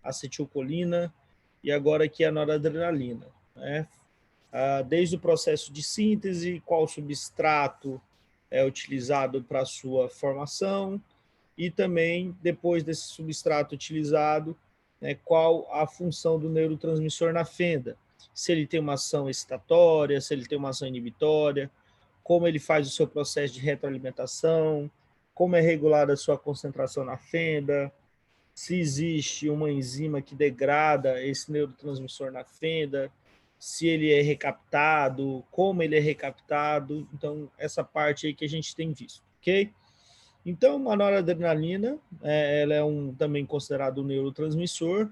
acetilcolina e agora aqui a noradrenalina, né? Desde o processo de síntese, qual substrato é utilizado para a sua formação e também, depois desse substrato utilizado, né, qual a função do neurotransmissor na fenda. Se ele tem uma ação excitatória, se ele tem uma ação inibitória, como ele faz o seu processo de retroalimentação, como é regulada a sua concentração na fenda, se existe uma enzima que degrada esse neurotransmissor na fenda, se ele é recaptado, como ele é recaptado. Então, essa parte aí que a gente tem visto, ok? Então, a noradrenalina, ela é também considerado um neurotransmissor,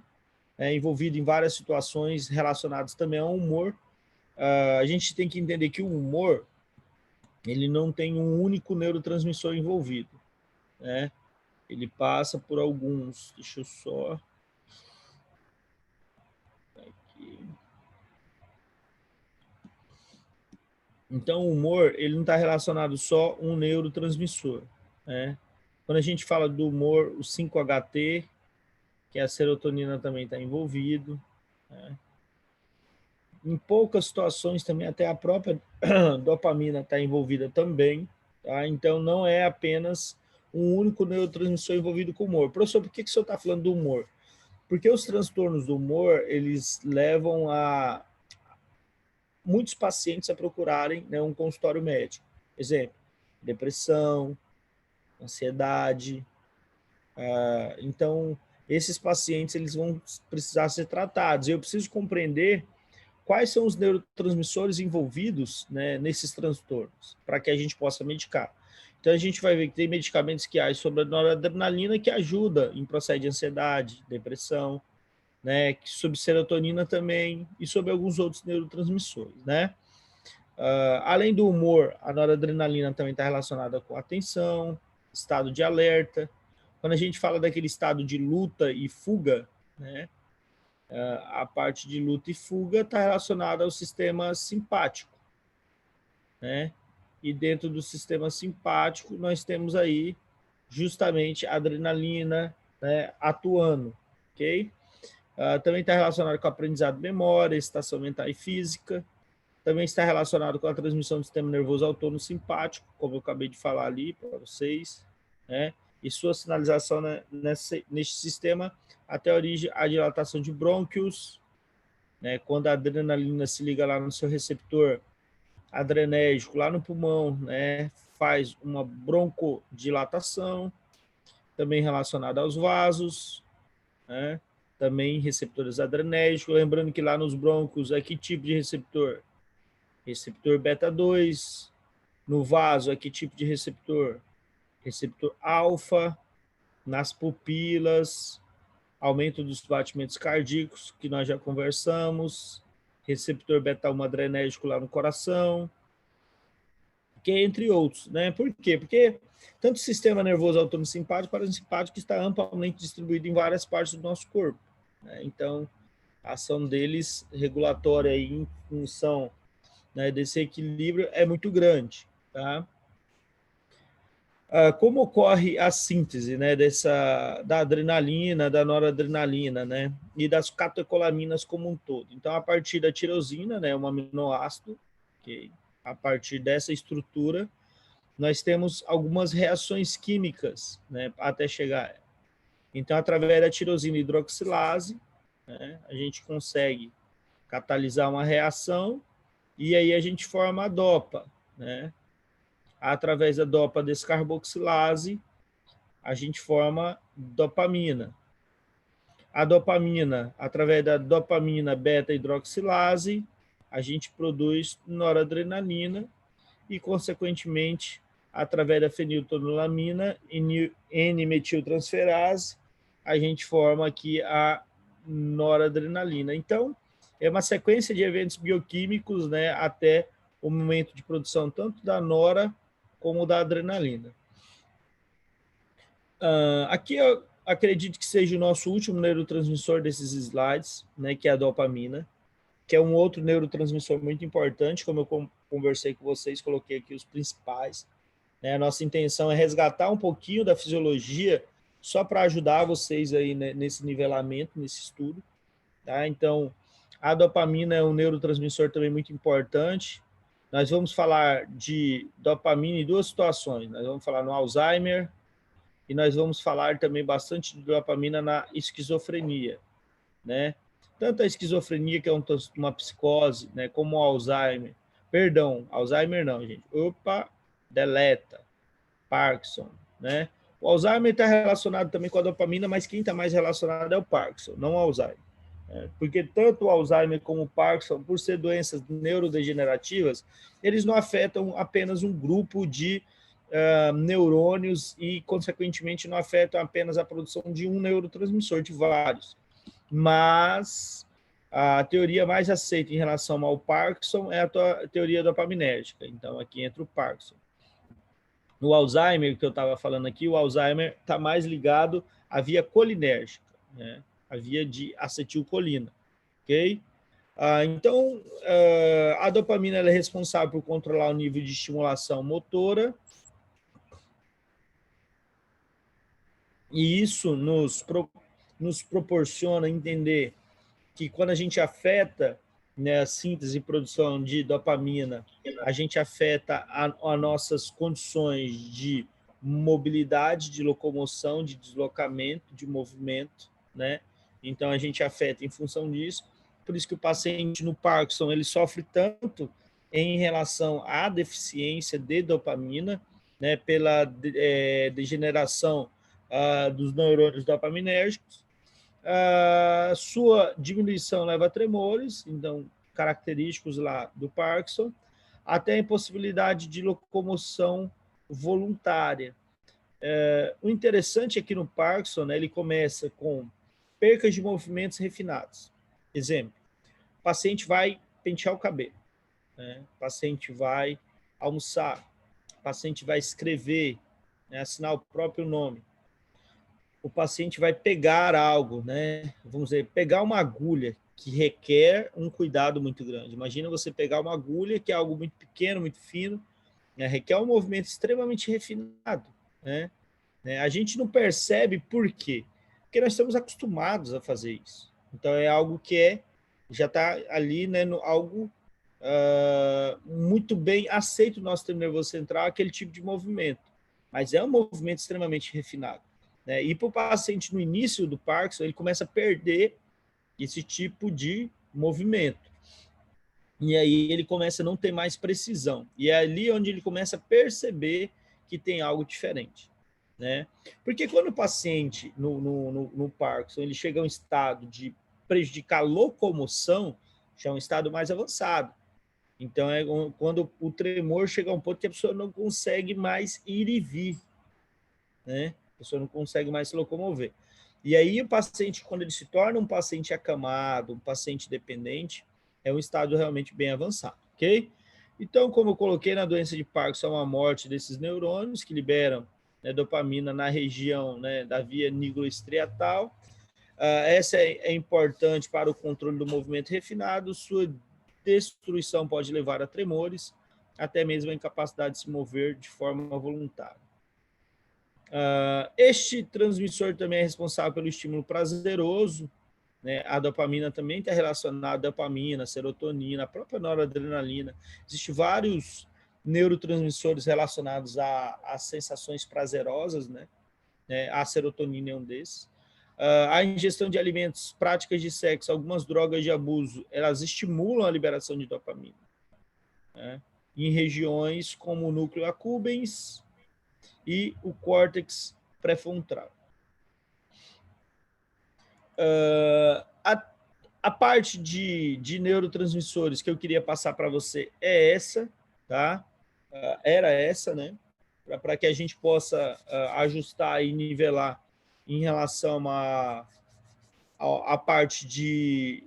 envolvido em várias situações relacionadas também ao humor. A gente tem que entender que o humor, ele não tem um único neurotransmissor envolvido, né? Ele passa por alguns. Deixa eu só... Aqui. Então, o humor, ele não está relacionado só a um neurotransmissor, né? Quando a gente fala do humor, o 5-HT, que a serotonina também está envolvido, né? Em poucas situações também até a própria dopamina está envolvida também, tá? Então não é apenas um único neurotransmissor envolvido com o humor. Professor, por que o senhor está falando do humor? Porque os transtornos do humor, eles levam a muitos pacientes a procurarem, né, um consultório médico. Exemplo, depressão, ansiedade. Então, esses pacientes eles vão precisar ser tratados. Eu preciso compreender quais são os neurotransmissores envolvidos, né, nesses transtornos, para que a gente possa medicar. Então, a gente vai ver que tem medicamentos que agem sobre a noradrenalina que ajuda em processo de ansiedade, depressão, né, sobre serotonina também e sobre alguns outros neurotransmissores, né? Além do humor, a noradrenalina também está relacionada com atenção, estado de alerta. Quando a gente fala daquele estado de luta e fuga, né, a parte de luta e fuga está relacionada ao sistema simpático, né? E dentro do sistema simpático nós temos aí justamente a adrenalina, né, atuando, ok? Também está relacionado com aprendizado de memória, excitação mental e física. Também está relacionado com a transmissão do sistema nervoso autônomo simpático, como eu acabei de falar ali para vocês, né? E sua sinalização, né, neste sistema até origem a dilatação de brônquios, né? Quando a adrenalina se liga lá no seu receptor adrenérgico, lá no pulmão, né? Faz uma broncodilatação, também relacionada aos vasos, né? Também receptores adrenérgicos. Lembrando que lá nos brônquios é que tipo de receptor? Receptor beta-2. No vaso é que tipo de receptor? Receptor alfa. Nas pupilas, aumento dos batimentos cardíacos, que nós já conversamos. Receptor beta-1 adrenérgico lá no coração. Que entre outros, né? Por quê? Porque tanto o sistema nervoso autônomo simpático para o simpático está amplamente distribuído em várias partes do nosso corpo, né? Então, a ação deles regulatória em função, né, desse equilíbrio é muito grande, tá? Como ocorre a síntese, né, da adrenalina, da noradrenalina, né, e das catecolaminas como um todo? Então, a partir da tirosina, né, um aminoácido, que a partir dessa estrutura, nós temos algumas reações químicas, né, até chegar. Então, através da tirosina hidroxilase, né, a gente consegue catalisar uma reação e aí a gente forma a DOPA, né? Através da DOPA descarboxilase, a gente forma dopamina. A dopamina, através da dopamina beta-hidroxilase, a gente produz noradrenalina e, consequentemente, através da feniletonulamina e N-metiltransferase, a gente forma aqui a noradrenalina. Então, é uma sequência de eventos bioquímicos, né, até o momento de produção tanto da nora como da adrenalina. Aqui eu acredito que seja o nosso último neurotransmissor desses slides, né, que é a dopamina, que é um outro neurotransmissor muito importante, como eu conversei com vocês, coloquei aqui os principais. Né? A nossa intenção é resgatar um pouquinho da fisiologia só para ajudar vocês aí, né, nesse nivelamento, nesse estudo. Tá? Então, a dopamina é um neurotransmissor também muito importante. Nós vamos falar de dopamina em duas situações. Nós vamos falar no Alzheimer e nós vamos falar também bastante de dopamina na esquizofrenia, né? Tanto a esquizofrenia, que é uma psicose, né, como o Alzheimer. Perdão, Alzheimer não, gente. Opa, deleta. Parkinson, né? O Alzheimer está relacionado também com a dopamina, mas quem está mais relacionado é o Parkinson, não o Alzheimer. Porque tanto o Alzheimer como o Parkinson, por ser doenças neurodegenerativas, eles não afetam apenas um grupo de neurônios e, consequentemente, não afetam apenas a produção de um neurotransmissor, de vários. Mas a teoria mais aceita em relação ao Parkinson é a teoria dopaminérgica. Então, aqui entra o Parkinson. No Alzheimer, que eu estava falando aqui, o Alzheimer está mais ligado à via colinérgica, né? A via de acetilcolina, ok? Então, a dopamina ela é responsável por controlar o nível de estimulação motora, e isso nos proporciona entender que quando a gente afeta, né, a síntese e produção de dopamina, a gente afeta as nossas condições de mobilidade, de locomoção, de deslocamento, de movimento, né? Então a gente afeta em função disso. Por isso que o paciente no Parkinson ele sofre tanto em relação à deficiência de dopamina, né, pela degeneração dos neurônios dopaminérgicos. Sua diminuição leva a tremores, então característicos lá do Parkinson, até a impossibilidade de locomoção voluntária. O interessante é que no Parkinson, né, ele começa com percas de movimentos refinados. Exemplo, o paciente vai pentear o cabelo, né? O paciente vai almoçar, o paciente vai escrever, né, assinar o próprio nome. O paciente vai pegar algo, né? Vamos dizer, pegar uma agulha, que requer um cuidado muito grande. Imagina você pegar uma agulha, que é algo muito pequeno, muito fino, né? Requer um movimento extremamente refinado, né? A gente não percebe por quê? Porque nós estamos acostumados a fazer isso. Então, é algo que já está ali, né, no, algo muito bem aceito no nosso sistema nervoso central, aquele tipo de movimento. Mas é um movimento extremamente refinado. Né? E para o paciente no início do Parkinson, ele começa a perder esse tipo de movimento. E aí ele começa a não ter mais precisão. E é ali onde ele começa a perceber que tem algo diferente. Né? Porque quando o paciente no Parkinson ele chega a um estado de prejudicar a locomoção, já é um estado mais avançado. Então é quando o tremor chega a um ponto que a pessoa não consegue mais ir e vir, né? A pessoa não consegue mais se locomover. E aí o paciente, quando ele se torna um paciente acamado, um paciente dependente, é um estado realmente bem avançado, ok? Então, como eu coloquei na doença de Parkinson, é uma morte desses neurônios que liberam, né, dopamina na região, né, da via nigroestriatal. Essa é importante para o controle do movimento refinado. Sua destruição pode levar a tremores, até mesmo a incapacidade de se mover de forma voluntária. Este transmissor também é responsável pelo estímulo prazeroso, né? A dopamina também está relacionada à dopamina, serotonina, a própria noradrenalina. Existem vários neurotransmissores relacionados às sensações prazerosas, né? A serotonina é um desses. A ingestão de alimentos, práticas de sexo, algumas drogas de abuso, elas estimulam a liberação de dopamina, né? Em regiões como o núcleo accumbens e o córtex pré-frontal. A parte de neurotransmissores que eu queria passar para você é essa, tá? Era essa, né? Para que a gente possa ajustar e nivelar em relação a parte de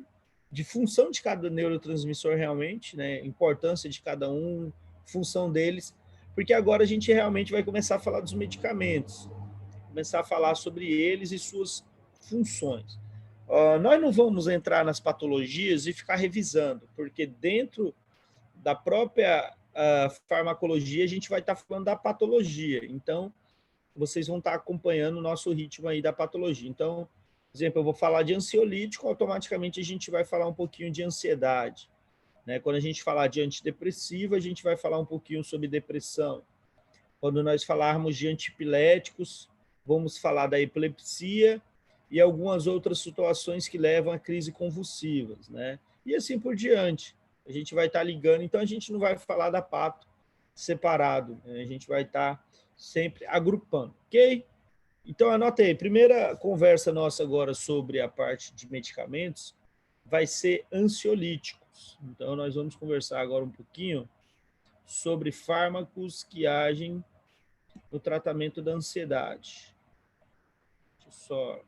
função de cada neurotransmissor realmente, né? Importância de cada um, função deles, porque agora a gente realmente vai começar a falar dos medicamentos, começar a falar sobre eles e suas funções. Nós não vamos entrar nas patologias e ficar revisando, porque dentro da própria farmacologia a gente vai estar falando da patologia. Então, vocês vão estar acompanhando o nosso ritmo aí da patologia. Então, por exemplo, eu vou falar de ansiolítico, automaticamente a gente vai falar um pouquinho de ansiedade, né? Quando a gente falar de antidepressivo, a gente vai falar um pouquinho sobre depressão. Quando nós falarmos de antipiléticos, vamos falar da epilepsia e algumas outras situações que levam a crise convulsivas, né? E assim por diante. A gente vai estar ligando, então a gente não vai falar da pato separado, né? A gente vai estar sempre agrupando, ok? Então anota aí, primeira conversa nossa agora sobre a parte de medicamentos vai ser ansiolíticos. Então nós vamos conversar agora um pouquinho sobre fármacos que agem no tratamento da ansiedade. Deixa eu só.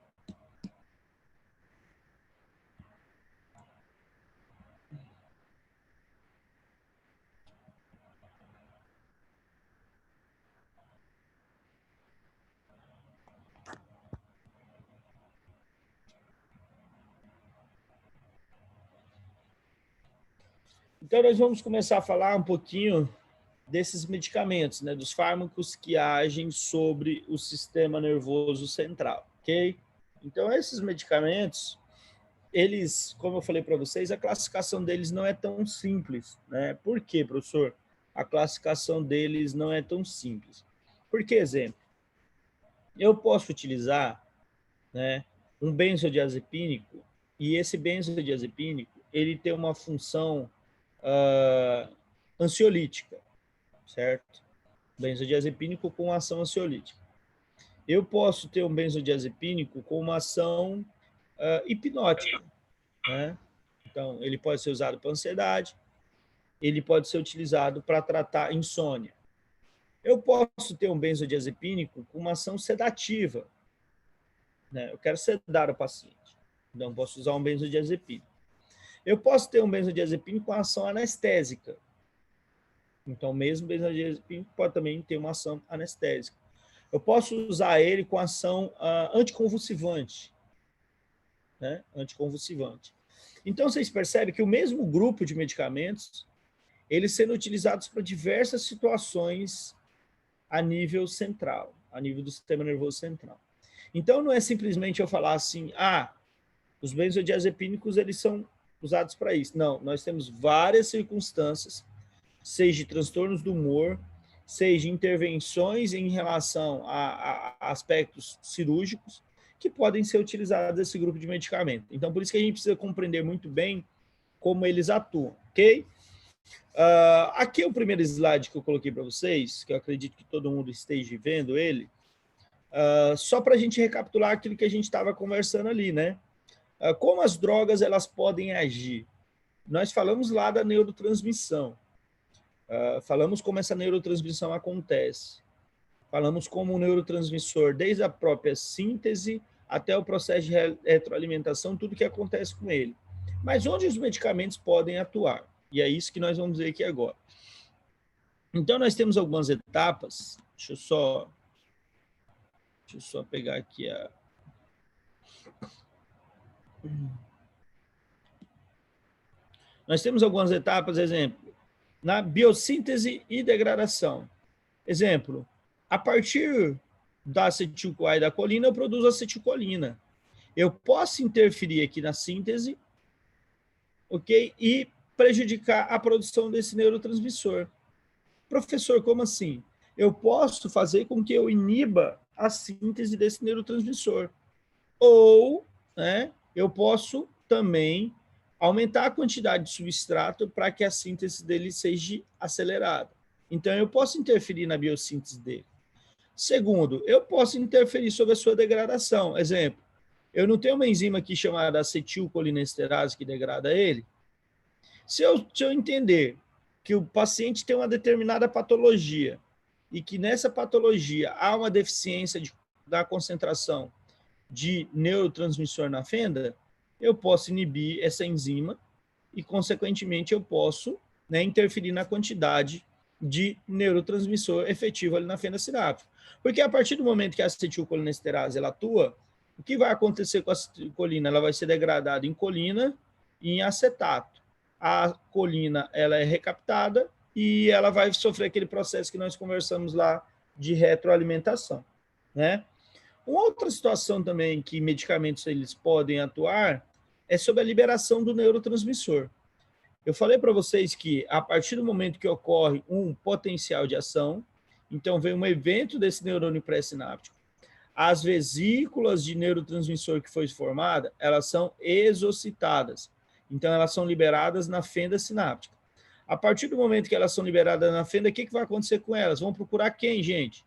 Então, nós vamos começar a falar um pouquinho desses medicamentos, né, dos fármacos que agem sobre o sistema nervoso central, ok? Então, esses medicamentos, eles, como eu falei para vocês, a classificação deles não é tão simples, né? Por quê, professor? A classificação deles não é tão simples. Por que, exemplo? Eu posso utilizar, né, um benzodiazepínico e esse benzodiazepínico ele tem uma função ansiolítica, certo? Benzodiazepínico com ação ansiolítica. Eu posso ter um benzodiazepínico com uma ação hipnótica, né? Então, ele pode ser usado para ansiedade, ele pode ser utilizado para tratar insônia. Eu posso ter um benzodiazepínico com uma ação sedativa, né? Eu quero sedar o paciente, então posso usar um benzodiazepínico. Eu posso ter um benzodiazepínico com ação anestésica, então mesmo benzodiazepínico pode também ter uma ação anestésica. Eu posso usar ele com ação anticonvulsivante, né? Anticonvulsivante. Então vocês percebem que o mesmo grupo de medicamentos, eles sendo utilizados para diversas situações a nível central, a nível do sistema nervoso central. Então não é simplesmente eu falar assim, os benzodiazepínicos eles são usados para isso. Não, nós temos várias circunstâncias, seja de transtornos do humor, seja intervenções em relação a aspectos cirúrgicos, que podem ser utilizados esse grupo de medicamento. Então, por isso que a gente precisa compreender muito bem como eles atuam, ok? Aqui é o primeiro slide que eu coloquei para vocês, que eu acredito que todo mundo esteja vendo ele, só para a gente recapitular aquilo que a gente estava conversando ali, né? Como as drogas elas podem agir? Nós falamos lá da neurotransmissão, falamos como essa neurotransmissão acontece, falamos como o neurotransmissor, desde a própria síntese até o processo de retroalimentação, tudo que acontece com ele. Mas onde os medicamentos podem atuar? E é isso que nós vamos ver aqui agora. Então, nós temos algumas etapas. Deixa eu só pegar aqui a... Nós temos algumas etapas, exemplo, na biossíntese e degradação. Exemplo, a partir da acetil-CoA e da colina, eu produzo acetilcolina. Eu posso interferir aqui na síntese, ok? E prejudicar a produção desse neurotransmissor. Professor, como assim? Eu posso fazer com que eu iniba a síntese desse neurotransmissor. Ou, né, eu posso também aumentar a quantidade de substrato para que a síntese dele seja acelerada. Então, eu posso interferir na biossíntese dele. Segundo, eu posso interferir sobre a sua degradação. Exemplo, eu não tenho uma enzima aqui chamada acetilcolinesterase que degrada ele. Se eu entender que o paciente tem uma determinada patologia e que nessa patologia há uma deficiência da concentração de neurotransmissor na fenda, eu posso inibir essa enzima e, consequentemente, eu posso, né, interferir na quantidade de neurotransmissor efetivo ali na fenda sináptica. Porque a partir do momento que a acetilcolinesterase ela atua, o que vai acontecer com a acetilcolina? Ela vai ser degradada em colina e em acetato. A colina ela é recaptada e ela vai sofrer aquele processo que nós conversamos lá de retroalimentação. né? Uma outra situação também que medicamentos eles podem atuar é sobre a liberação do neurotransmissor. Eu falei para vocês que a partir do momento que ocorre um potencial de ação, então vem um evento desse neurônio pré-sináptico, as vesículas de neurotransmissor que foi formada, elas são exocitadas. Então, elas são liberadas na fenda sináptica. A partir do momento que elas são liberadas na fenda, o que vai acontecer com elas? Vão procurar quem, gente?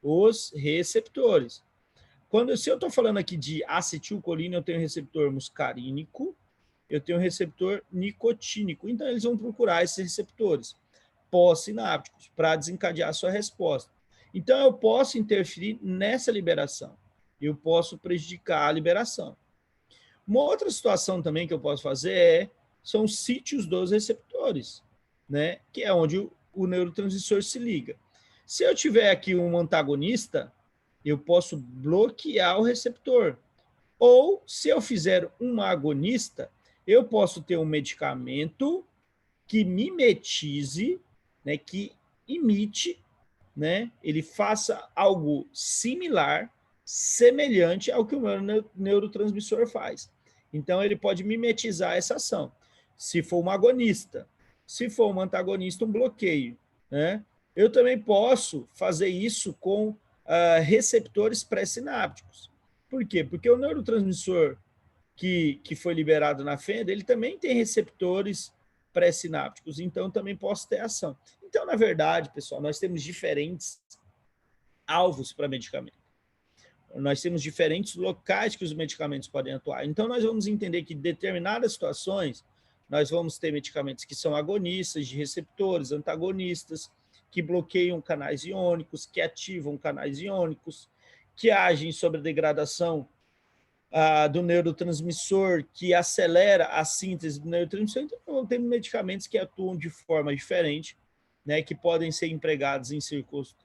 Os receptores. Se eu estou falando aqui de acetilcolina, eu tenho receptor muscarínico, eu tenho receptor nicotínico. Então, eles vão procurar esses receptores pós-sinápticos para desencadear a sua resposta. Então, eu posso interferir nessa liberação. Eu posso prejudicar a liberação. Uma outra situação também que eu posso fazer são os sítios dos receptores, né? Que é onde o neurotransmissor se liga. Se eu tiver aqui um antagonista, eu posso bloquear o receptor. Ou, se eu fizer um agonista, eu posso ter um medicamento que mimetize, né, que imite, né, ele faça algo similar, semelhante ao que o meu neurotransmissor faz. Então, ele pode mimetizar essa ação. Se for um agonista, se for um antagonista, um bloqueio, né? Eu também posso fazer isso com receptores pré-sinápticos. Por quê? Porque o neurotransmissor que foi liberado na fenda, ele também tem receptores pré-sinápticos, então também posso ter ação. Então, na verdade, pessoal, nós temos diferentes alvos para medicamento. Nós temos diferentes locais que os medicamentos podem atuar. Então, nós vamos entender que em determinadas situações, nós vamos ter medicamentos que são agonistas de receptores, antagonistas, que bloqueiam canais iônicos, que ativam canais iônicos, que agem sobre a degradação do neurotransmissor, que acelera a síntese do neurotransmissor. Então, tem medicamentos que atuam de forma diferente, né, que podem ser empregados em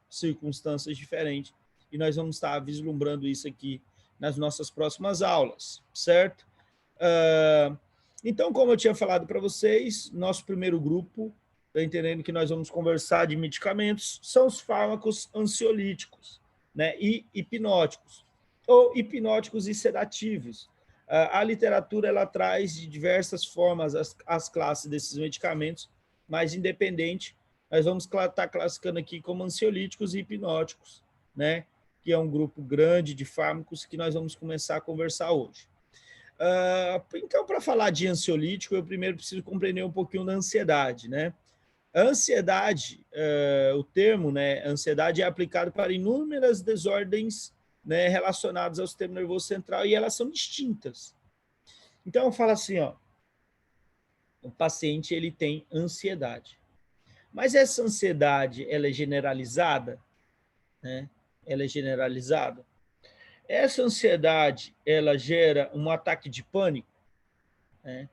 circunstâncias diferentes. E nós vamos estar vislumbrando isso aqui nas nossas próximas aulas, certo? Então, como eu tinha falado para vocês, nosso primeiro grupo, tá entendendo que nós vamos conversar de medicamentos, são os fármacos ansiolíticos, né, e hipnóticos, ou hipnóticos e sedativos. A literatura ela traz de diversas formas as classes desses medicamentos, mas independente, nós vamos estar classificando aqui como ansiolíticos e hipnóticos, né, que é um grupo grande de fármacos que nós vamos começar a conversar hoje. Então, para falar de ansiolítico, eu primeiro preciso compreender um pouquinho da ansiedade, né? A ansiedade, o termo, né, ansiedade é aplicado para inúmeras desordens, né, relacionadas ao sistema nervoso central e elas são distintas. Então, eu falo assim, ó, o paciente ele tem ansiedade. Mas essa ansiedade, ela é generalizada, né? Ela é generalizada. Essa ansiedade, ela gera um ataque de pânico, né?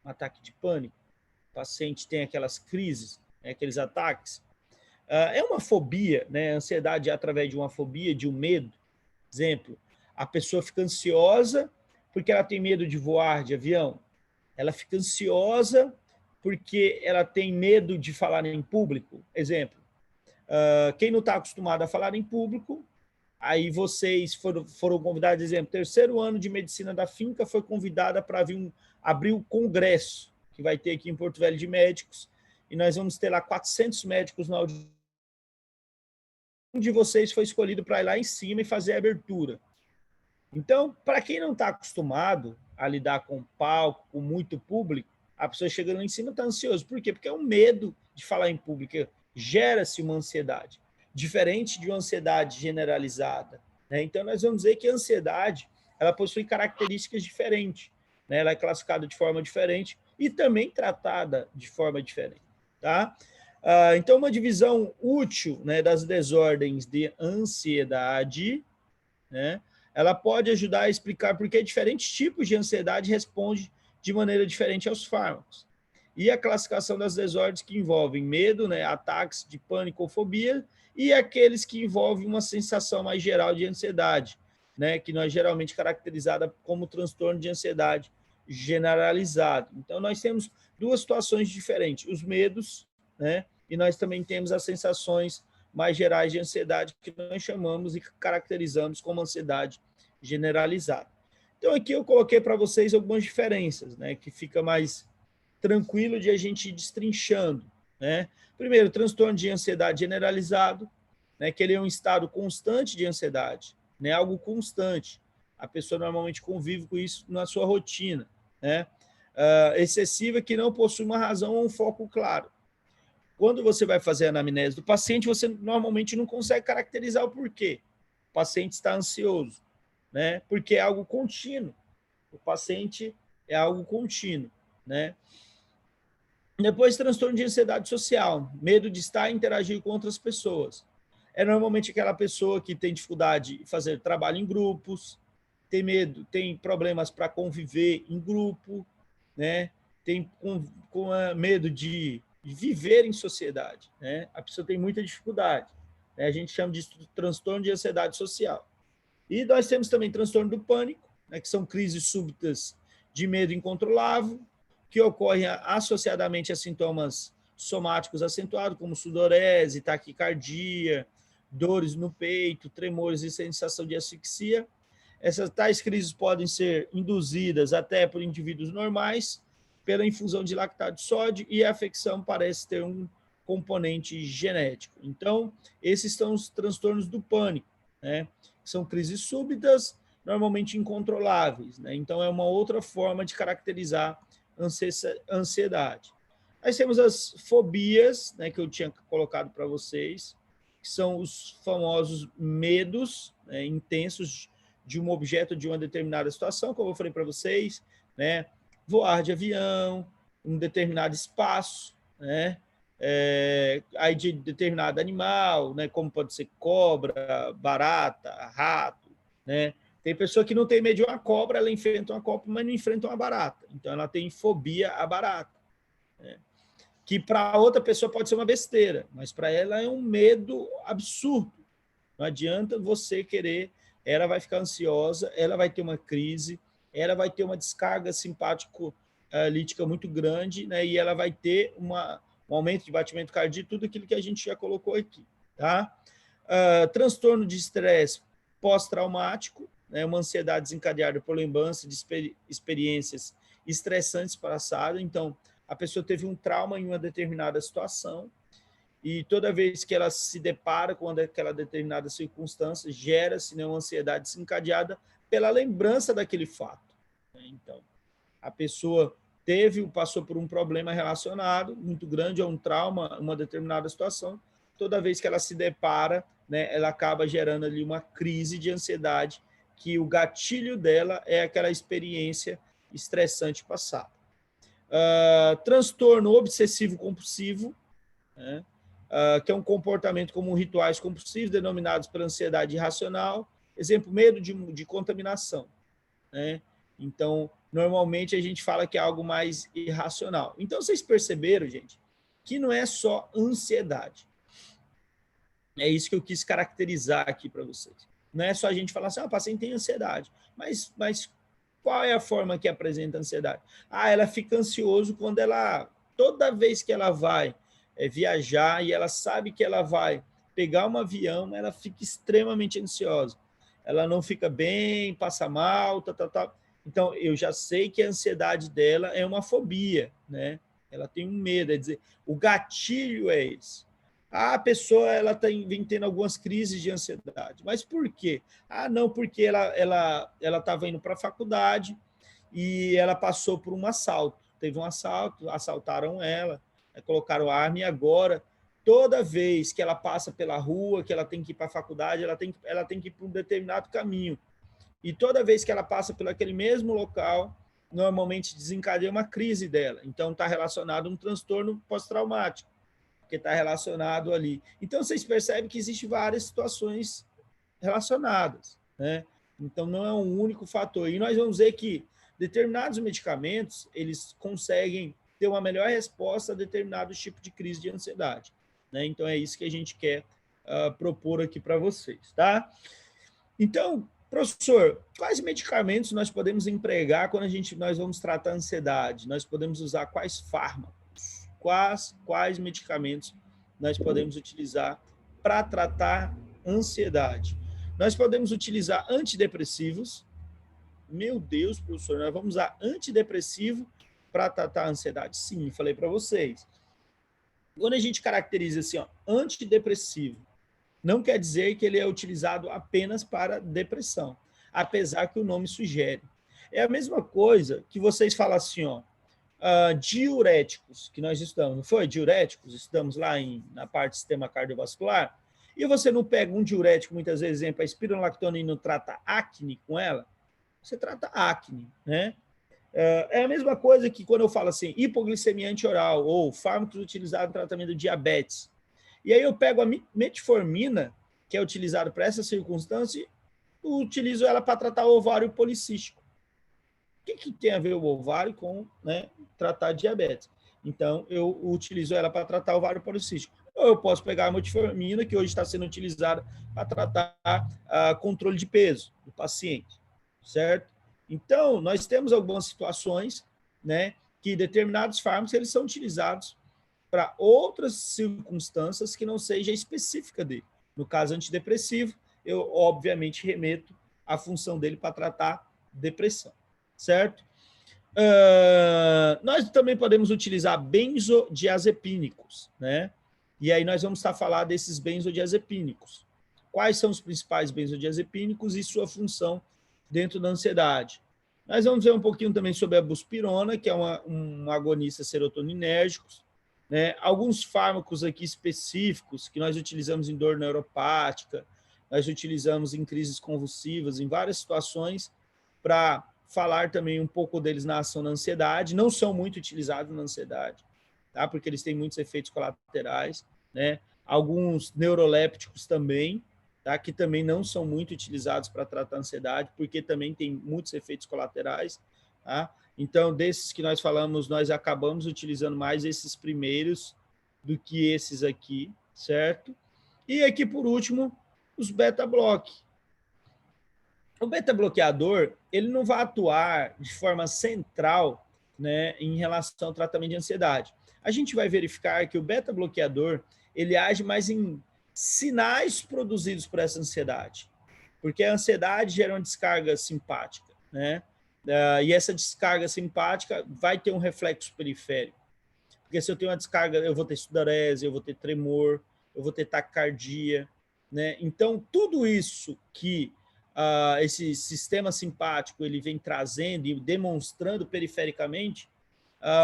Um ataque de pânico. O paciente tem aquelas crises, né? Aqueles ataques. É uma fobia, né? A ansiedade é através de uma fobia, de um medo. Exemplo, a pessoa fica ansiosa porque ela tem medo de voar de avião. Ela fica ansiosa porque ela tem medo de falar em público. Exemplo, quem não está acostumado a falar em público, aí vocês foram convidados, exemplo, terceiro ano de medicina da Finca foi convidada para abrir o congresso, que vai ter aqui em Porto Velho de médicos, e nós vamos ter lá 400 médicos na audiência. Um de vocês foi escolhido para ir lá em cima e fazer a abertura. Então, para quem não está acostumado a lidar com palco, com muito público, a pessoa chegando lá em cima está ansioso. Por quê? Porque é um medo de falar em público. Gera-se uma ansiedade, diferente de uma ansiedade generalizada, né? Então, nós vamos dizer que a ansiedade ela possui características diferentes, né? Ela é classificada de forma diferente e também tratada de forma diferente, tá? Então, uma divisão útil, né, das desordens de ansiedade, né, ela pode ajudar a explicar por que diferentes tipos de ansiedade respondem de maneira diferente aos fármacos. E a classificação das desordens que envolvem medo, né, ataques de pânico ou fobia, e aqueles que envolvem uma sensação mais geral de ansiedade, né, que nós geralmente caracterizada como transtorno de ansiedade generalizado. Então, nós temos duas situações diferentes, os medos, né, e nós também temos as sensações mais gerais de ansiedade, que nós chamamos e caracterizamos como ansiedade generalizada. Então, aqui eu coloquei para vocês algumas diferenças, né, que fica mais tranquilo de a gente ir destrinchando, né? Primeiro, transtorno de ansiedade generalizado, né, que ele é um estado constante de ansiedade, né, algo constante. A pessoa normalmente convive com isso na sua rotina, né? Excessiva, que não possui uma razão ou um foco claro. Quando você vai fazer a anamnese do paciente, você normalmente não consegue caracterizar o porquê. O paciente está ansioso, né? Porque é algo contínuo. O paciente é algo contínuo, né? Depois, transtorno de ansiedade social, medo de estar e interagir com outras pessoas. É normalmente aquela pessoa que tem dificuldade em fazer trabalho em grupos, tem medo, tem problemas para conviver em grupo, né? Tem medo de viver em sociedade, né? A pessoa tem muita dificuldade, né? A gente chama de transtorno de ansiedade social. E nós temos também transtorno do pânico, né? Que são crises súbitas de medo incontrolável, que ocorrem associadamente a sintomas somáticos acentuados, como sudorese, taquicardia, dores no peito, tremores e sensação de asfixia. Essas tais crises podem ser induzidas até por indivíduos normais, pela infusão de lactato de sódio, e a afecção parece ter um componente genético. Então, esses são os transtornos do pânico, né? São crises súbitas, normalmente incontroláveis, né? Então, é uma outra forma de caracterizar ansiedade. Nós temos as fobias, né, que eu tinha colocado para vocês, que são os famosos medos, né, intensos de um objeto, de uma determinada situação, como eu falei para vocês, né? Voar de avião, um determinado espaço, né? Aí de determinado animal, né? Como pode ser cobra, barata, rato, né? Tem pessoa que não tem medo de uma cobra, ela enfrenta uma cobra, mas não enfrenta uma barata. Então, ela tem fobia à barata, né? Que para outra pessoa pode ser uma besteira, mas para ela é um medo absurdo. Não adianta você querer, ela vai ficar ansiosa, ela vai ter uma crise, ela vai ter uma descarga simpático-lítica muito grande, né? E ela vai ter um aumento de batimento cardíaco, tudo aquilo que a gente já colocou aqui, tá? Transtorno de estresse pós-traumático, né? Uma ansiedade desencadeada por lembrança de experiências estressantes passadas. Então, a pessoa teve um trauma em uma determinada situação, e toda vez que ela se depara com aquela determinada circunstância, gera-se, né, uma ansiedade desencadeada pela lembrança daquele fato. Então, a pessoa passou por um problema relacionado muito grande a um trauma, uma determinada situação, toda vez que ela se depara, né, ela acaba gerando ali uma crise de ansiedade, que o gatilho dela é aquela experiência estressante passada. Transtorno obsessivo compulsivo, né? Que é um comportamento como rituais compulsivos, denominados por ansiedade irracional. Exemplo, medo de contaminação, né? Então, normalmente a gente fala que é algo mais irracional. Então, vocês perceberam, gente, que não é só ansiedade. É isso que eu quis caracterizar aqui para vocês. Não é só a gente falar assim, o paciente tem ansiedade. Mas qual é a forma que apresenta ansiedade? Ela fica ansioso quando toda vez que ela vai viajar e ela sabe que ela vai pegar um avião, ela fica extremamente ansiosa. Ela não fica bem, passa mal, tal. Então, eu já sei que a ansiedade dela é uma fobia, né? Ela tem um medo, é dizer, o gatilho é esse. A pessoa ela vem tendo algumas crises de ansiedade. Mas por quê? Não, porque ela estava indo para a faculdade e ela passou por um assalto. Teve um assalto, assaltaram ela, colocaram arma, e agora, toda vez que ela passa pela rua, que ela tem que ir para a faculdade, ela tem que ir para um determinado caminho. E toda vez que ela passa por aquele mesmo local, normalmente desencadeia uma crise dela. Então, está relacionado a um transtorno pós-traumático, que está relacionado ali. Então, vocês percebem que existem várias situações relacionadas, né? Então, não é um único fator. E nós vamos ver que determinados medicamentos, eles conseguem ter uma melhor resposta a determinados tipos de crise de ansiedade, né? Então, é isso que a gente quer propor aqui para vocês, tá? Então, professor, quais medicamentos nós podemos empregar quando nós vamos tratar a ansiedade? Nós podemos usar quais fármacos? Quais medicamentos nós podemos utilizar para tratar ansiedade. Nós podemos utilizar antidepressivos. Meu Deus, professor, nós vamos usar antidepressivo para tratar a ansiedade? Sim, falei para vocês. Quando a gente caracteriza assim, ó, antidepressivo, não quer dizer que ele é utilizado apenas para depressão, apesar que o nome sugere. É a mesma coisa que vocês falam assim, ó, diuréticos, que nós estudamos, não foi? Diuréticos, estudamos lá na parte do sistema cardiovascular, e você não pega um diurético, muitas vezes, exemplo, a espironolactona e não trata acne com ela, você trata acne, né? É a mesma coisa que quando eu falo assim, hipoglicemia antioral ou fármacos utilizados no tratamento de diabetes. E aí eu pego a metformina, que é utilizada para essa circunstância, e utilizo ela para tratar o ovário policístico. O que tem a ver o ovário com, né, tratar diabetes? Então, eu utilizo ela para tratar o ovário policístico. Ou eu posso pegar a metformina, que hoje está sendo utilizada para tratar controle de peso do paciente, certo? Então, nós temos algumas situações, né, que determinados fármacos eles são utilizados para outras circunstâncias que não seja específica dele. No caso antidepressivo, eu obviamente remeto a função dele para tratar depressão, certo? Nós também podemos utilizar benzodiazepínicos, né? E aí nós vamos estar a falar desses benzodiazepínicos. Quais são os principais benzodiazepínicos e sua função dentro da ansiedade? Nós vamos ver um pouquinho também sobre a buspirona, que é um agonista serotoninérgico, né? Alguns fármacos aqui específicos que nós utilizamos em dor neuropática, nós utilizamos em crises convulsivas, em várias situações, para falar também um pouco deles na ação na ansiedade. Não são muito utilizados na ansiedade, tá? Porque eles têm muitos efeitos colaterais, né? Alguns neurolépticos também, tá? Que também não são muito utilizados para tratar a ansiedade, porque também tem muitos efeitos colaterais, tá? Então, desses que nós falamos, nós acabamos utilizando mais esses primeiros do que esses aqui, certo? E aqui, por último, os beta-block. O beta-bloqueador, ele não vai atuar de forma central, né, em relação ao tratamento de ansiedade. A gente vai verificar que o beta-bloqueador, ele age mais em sinais produzidos por essa ansiedade, porque a ansiedade gera uma descarga simpática, né? E essa descarga simpática vai ter um reflexo periférico. Porque se eu tenho uma descarga, eu vou ter sudorese, eu vou ter tremor, eu vou ter taquicardia, né? Então, tudo isso que esse sistema simpático ele vem trazendo e demonstrando perifericamente,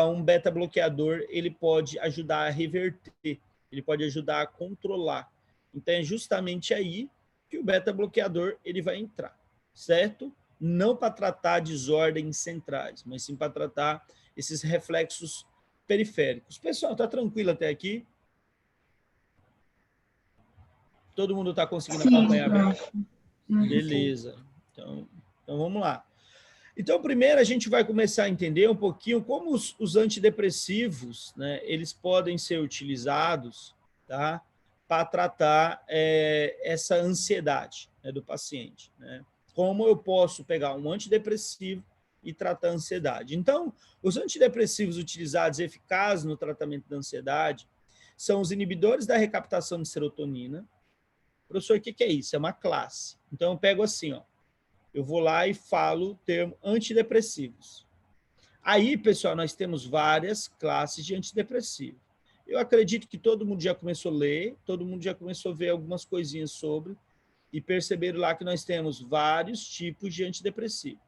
um beta-bloqueador ele pode ajudar a reverter, ele pode ajudar a controlar. Então, é justamente aí que o beta-bloqueador ele vai entrar, certo? Não para tratar desordens centrais, mas sim para tratar esses reflexos periféricos. Pessoal, está tranquilo até aqui? Todo mundo está conseguindo acompanhar bem? Beleza. Então, vamos lá. Então, primeiro a gente vai começar a entender um pouquinho como os antidepressivos, né, eles podem ser utilizados, tá, para tratar essa ansiedade, né, do paciente, né? Como eu posso pegar um antidepressivo e tratar a ansiedade. Então, os antidepressivos utilizados eficazes no tratamento da ansiedade são os inibidores da recaptação de serotonina. Professor, o que é isso? É uma classe. Então, eu pego assim, ó, eu vou lá e falo o termo antidepressivos. Aí, pessoal, nós temos várias classes de antidepressivos. Eu acredito que todo mundo já começou a ler, todo mundo já começou a ver algumas coisinhas sobre, e perceberam lá que nós temos vários tipos de antidepressivo.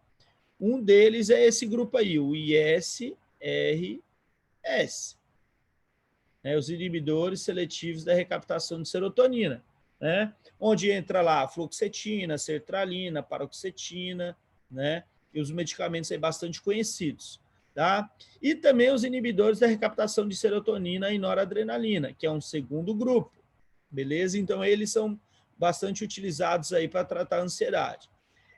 Um deles é esse grupo aí, o ISRS, né, os inibidores seletivos da recaptação de serotonina, né, onde entra lá fluoxetina, sertralina, paroxetina, né, e os medicamentos aí bastante conhecidos, tá? E também os inibidores da recaptação de serotonina e noradrenalina, que é um segundo grupo, beleza? Então, eles são bastante utilizados aí para tratar a ansiedade.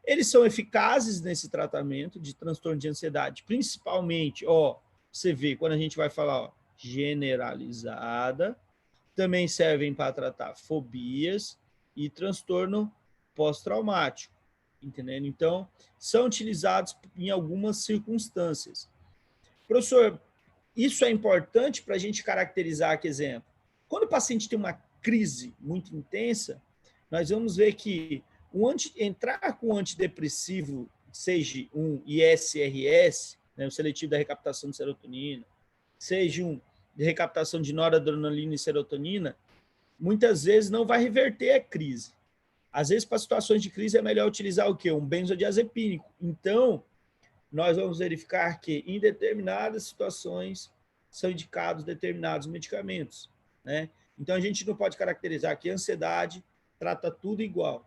Eles são eficazes nesse tratamento de transtorno de ansiedade, principalmente, ó, você vê, quando a gente vai falar, ó, generalizada, também servem para tratar fobias e transtorno pós-traumático, entendendo? Então, são utilizados em algumas circunstâncias. Professor, isso é importante para a gente caracterizar, que exemplo, quando o paciente tem uma crise muito intensa, nós vamos ver que entrar com um antidepressivo, seja um ISRS, né, o seletivo da recaptação de serotonina, seja um de recaptação de noradrenalina e serotonina, muitas vezes não vai reverter a crise. Às vezes, para situações de crise, é melhor utilizar o quê? Um benzodiazepínico. Então, nós vamos verificar que, em determinadas situações, são indicados determinados medicamentos, né? Então, a gente não pode caracterizar que a ansiedade trata tudo igual,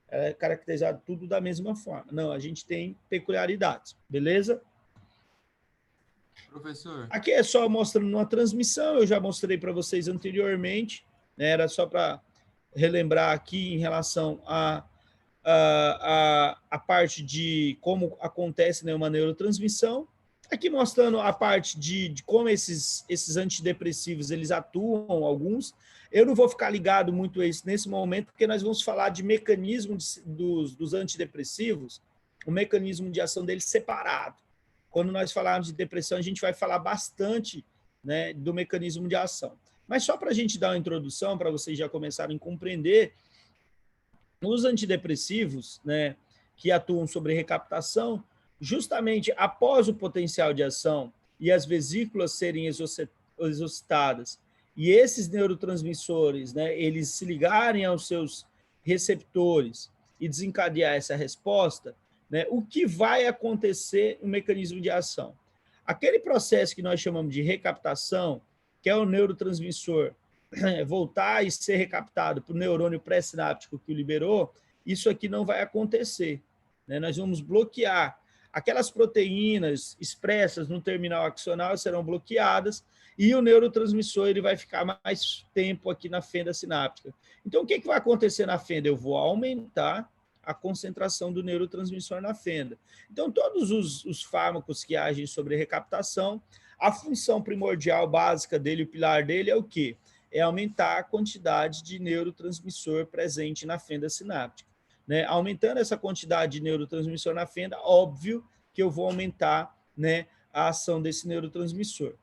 é caracterizado tudo da mesma forma. Não, a gente tem peculiaridades, beleza? Professor. Aqui é só mostrando uma transmissão, eu já mostrei para vocês anteriormente, né? Era só para relembrar aqui em relação a parte de como acontece, né, uma neurotransmissão. Aqui mostrando a parte de como esses antidepressivos eles atuam, alguns. Eu não vou ficar ligado muito a isso nesse momento, porque nós vamos falar de mecanismo dos antidepressivos, o mecanismo de ação deles separado. Quando nós falarmos de depressão, a gente vai falar bastante, né, do mecanismo de ação. Mas só para a gente dar uma introdução, para vocês já começarem a compreender, os antidepressivos, né, que atuam sobre recaptação, justamente após o potencial de ação e as vesículas serem exocitadas e esses neurotransmissores, né, eles se ligarem aos seus receptores e desencadear essa resposta, né, o que vai acontecer no mecanismo de ação? Aquele processo que nós chamamos de recaptação, que é o neurotransmissor voltar e ser recaptado para o neurônio pré-sináptico que o liberou, isso aqui não vai acontecer, né? Nós vamos bloquear. Aquelas proteínas expressas no terminal axonal serão bloqueadas e o neurotransmissor ele vai ficar mais tempo aqui na fenda sináptica. Então, o que vai acontecer na fenda? Eu vou aumentar a concentração do neurotransmissor na fenda. Então, todos os fármacos que agem sobre recaptação, a função primordial básica dele, o pilar dele é o quê? É aumentar a quantidade de neurotransmissor presente na fenda sináptica, né? Aumentando essa quantidade de neurotransmissor na fenda, óbvio que eu vou aumentar, né, a ação desse neurotransmissor.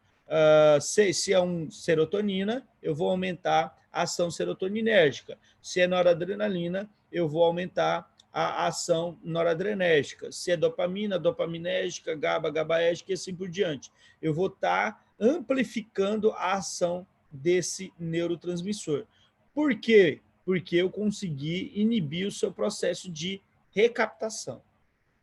Se é serotonina, eu vou aumentar a ação serotoninérgica. Se é noradrenalina, eu vou aumentar a ação noradrenérgica. Se é dopamina, dopaminérgica, GABA, GABAérgica e assim por diante. Eu vou estar amplificando a ação desse neurotransmissor. Por quê? Porque eu consegui inibir o seu processo de recaptação,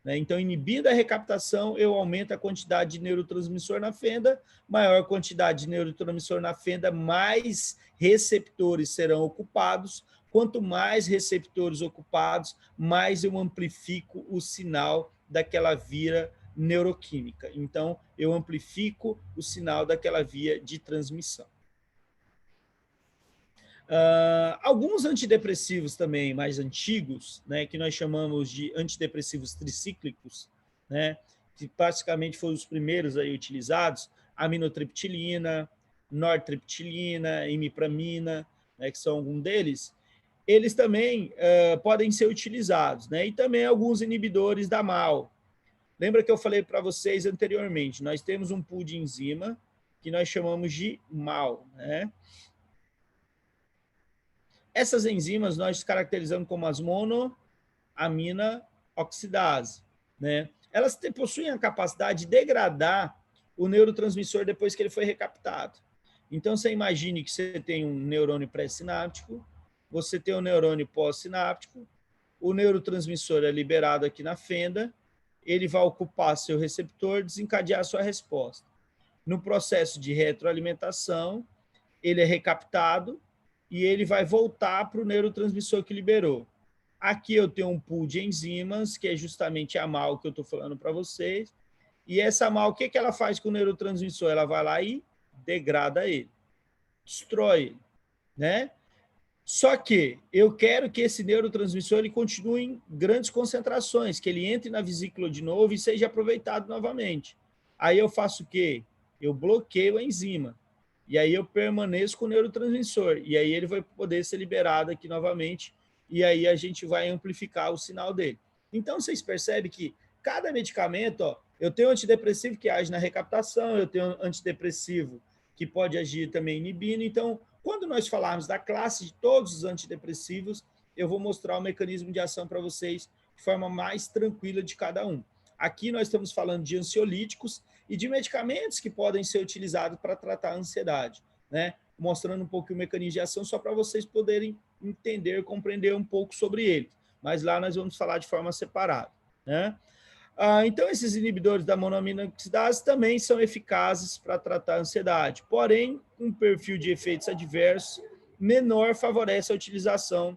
né? Então, inibindo a recaptação, eu aumento a quantidade de neurotransmissor na fenda, maior quantidade de neurotransmissor na fenda, mais receptores serão ocupados. Quanto mais receptores ocupados, mais eu amplifico o sinal daquela via neuroquímica. Então, eu amplifico o sinal daquela via de transmissão. Alguns antidepressivos também mais antigos, né, que nós chamamos de antidepressivos tricíclicos, né, que praticamente foram os primeiros aí utilizados, aminotriptilina, nortriptilina, imipramina, né, que são alguns deles, eles também podem ser utilizados, né, e também alguns inibidores da MAO. Lembra que eu falei para vocês anteriormente, nós temos um pool de enzima que nós chamamos de MAO, né? Essas enzimas nós caracterizamos como as monoamina oxidase, né? Elas possuem a capacidade de degradar o neurotransmissor depois que ele foi recaptado. Então, você imagine que você tem um neurônio pré-sináptico, você tem um neurônio pós-sináptico, o neurotransmissor é liberado aqui na fenda, ele vai ocupar seu receptor, desencadear sua resposta. No processo de retroalimentação, ele é recaptado, e ele vai voltar para o neurotransmissor que liberou. Aqui eu tenho um pool de enzimas, que é justamente a MAO que eu estou falando para vocês. E essa MAO, o que ela faz com o neurotransmissor? Ela vai lá e degrada ele, destrói ele, né? Só que eu quero que esse neurotransmissor ele continue em grandes concentrações, que ele entre na vesícula de novo e seja aproveitado novamente. Aí eu faço o quê? Eu bloqueio a enzima. E aí eu permaneço com o neurotransmissor. E aí ele vai poder ser liberado aqui novamente. E aí a gente vai amplificar o sinal dele. Então, vocês percebem que cada medicamento, ó, eu tenho antidepressivo que age na recaptação, eu tenho antidepressivo que pode agir também inibindo. Então, quando nós falarmos da classe de todos os antidepressivos, eu vou mostrar o mecanismo de ação para vocês de forma mais tranquila de cada um. Aqui nós estamos falando de ansiolíticos e de medicamentos que podem ser utilizados para tratar a ansiedade, né? Mostrando um pouco o mecanismo de ação só para vocês poderem entender, compreender um pouco sobre ele. Mas lá nós vamos falar de forma separada, né? Então, esses inibidores da monoamina oxidase também são eficazes para tratar a ansiedade, porém, um perfil de efeitos adversos menor favorece a utilização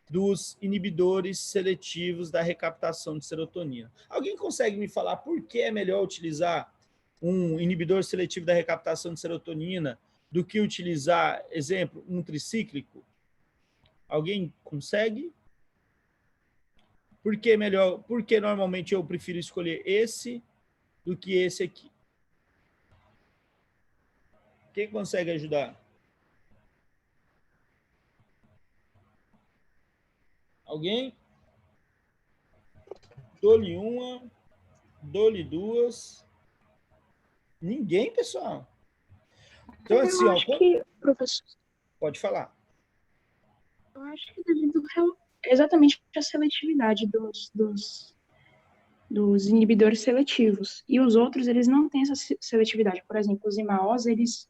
dos inibidores seletivos da recaptação de serotonina. Alguém consegue me falar por que é melhor utilizar um inibidor seletivo da recaptação de serotonina do que utilizar, exemplo, um tricíclico? Alguém consegue? Por que melhor? Por que normalmente eu prefiro escolher esse do que esse aqui? Quem consegue ajudar? Alguém? Dou-lhe uma, dou-lhe duas. Ninguém, pessoal. Então, assim, eu acho que, professor, pode falar. Eu acho que devido exatamente à seletividade dos inibidores seletivos. E os outros, eles não têm essa seletividade. Por exemplo, os IMAOs, eles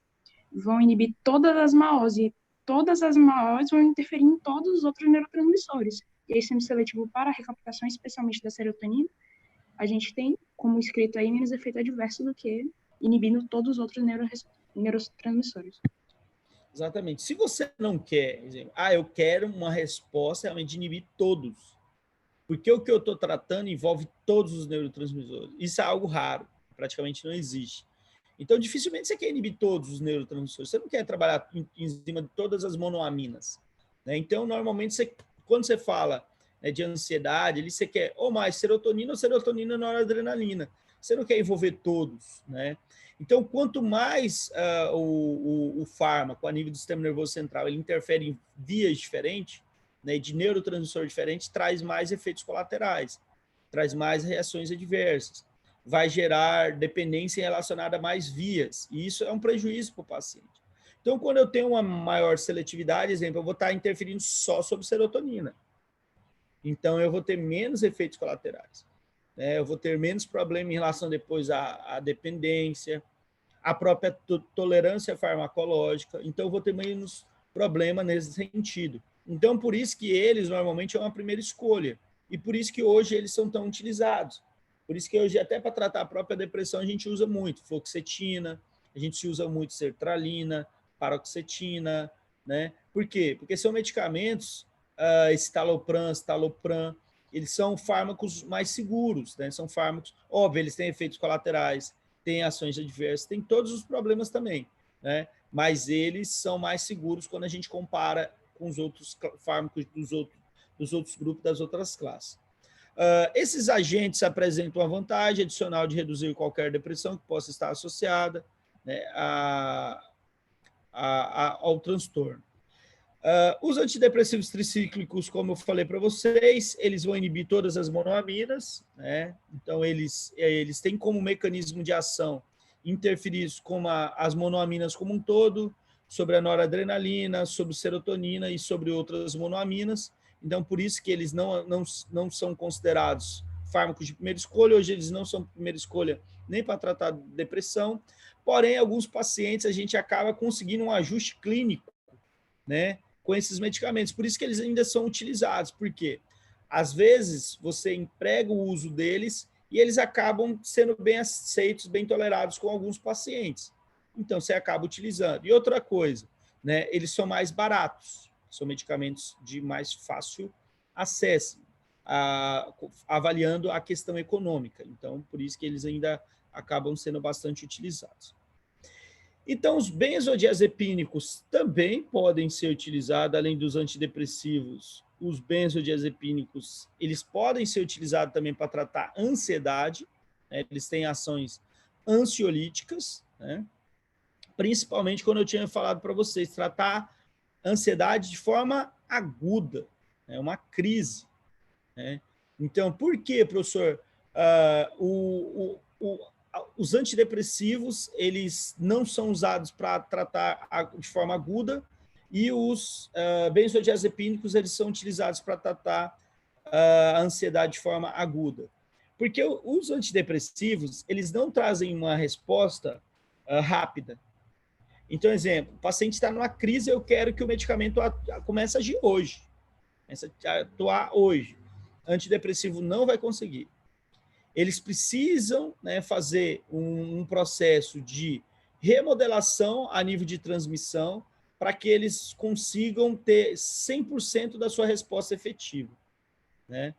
vão inibir todas as MAOs, e todas as MAOs vão interferir em todos os outros neurotransmissores. E aí, sendo seletivo para a recaptação, especialmente da serotonina, a gente tem, como escrito aí, menos efeito adverso do que inibindo todos os outros neurotransmissores. Exatamente. Se você não quer, eu quero uma resposta realmente de inibir todos, porque o que eu estou tratando envolve todos os neurotransmissores. Isso é algo raro, praticamente não existe. Então, dificilmente você quer inibir todos os neurotransmissores. Você não quer trabalhar em cima de todas as monoaminas, né? Então, normalmente, quando você fala, né, de ansiedade, ali você quer ou mais serotonina ou serotonina noradrenalina. Você não quer envolver todos, né? Então, quanto mais o fármaco, a nível do sistema nervoso central, ele interfere em vias diferentes, né, de neurotransmissor diferentes, traz mais efeitos colaterais, traz mais reações adversas, vai gerar dependência relacionada a mais vias, e isso é um prejuízo para o paciente. Então, quando eu tenho uma maior seletividade, exemplo, eu vou estar interferindo só sobre serotonina. Então, eu vou ter menos efeitos colaterais, né? Eu vou ter menos problema em relação depois à dependência, à própria tolerância farmacológica. Então, eu vou ter menos problema nesse sentido. Então, por isso que eles normalmente são a primeira escolha. E por isso que hoje eles são tão utilizados. Por isso que hoje, até para tratar a própria depressão, a gente usa muito fluoxetina, a gente usa muito sertralina, paroxetina, né? Por quê? Porque são medicamentos, escitalopram, citalopram, eles são fármacos mais seguros, né? São fármacos, óbvio, eles têm efeitos colaterais, têm ações adversas, têm todos os problemas também, né? Mas eles são mais seguros quando a gente compara com os outros fármacos dos outros grupos, das outras classes. Esses agentes apresentam uma vantagem adicional de reduzir qualquer depressão que possa estar associada, né, ao transtorno. Os antidepressivos tricíclicos, como eu falei para vocês, eles vão inibir todas as monoaminas, né? Então, eles têm como mecanismo de ação interferir com as monoaminas como um todo, sobre a noradrenalina, sobre serotonina e sobre outras monoaminas. Então, por isso que eles não são considerados fármacos de primeira escolha. Hoje, eles não são primeira escolha nem para tratar depressão. Porém, alguns pacientes a gente acaba conseguindo um ajuste clínico, né, com esses medicamentos. Por isso que eles ainda são utilizados. Por quê? Às vezes, você emprega o uso deles e eles acabam sendo bem aceitos, bem tolerados com alguns pacientes. Então, você acaba utilizando. E outra coisa, né, eles são mais baratos, são medicamentos de mais fácil acesso, avaliando a questão econômica. Então, por isso que eles ainda acabam sendo bastante utilizados. Então, os benzodiazepínicos também podem ser utilizados, além dos antidepressivos. Os benzodiazepínicos, eles podem ser utilizados também para tratar ansiedade, né? Eles têm ações ansiolíticas, né? Principalmente quando eu tinha falado para vocês, tratar ansiedade de forma aguda, né? Uma crise, né? Então, por que, professor, os antidepressivos, eles não são usados para tratar de forma aguda, E os benzodiazepínicos, eles são utilizados para tratar a ansiedade de forma aguda. Porque os antidepressivos, eles não trazem uma resposta rápida. Então, exemplo, o paciente está numa crise, eu quero que o medicamento comece a agir hoje, comece a atuar hoje. Antidepressivo não vai conseguir. Eles precisam, né, fazer um processo de remodelação a nível de transmissão para que eles consigam ter 100% da sua resposta efetiva, né?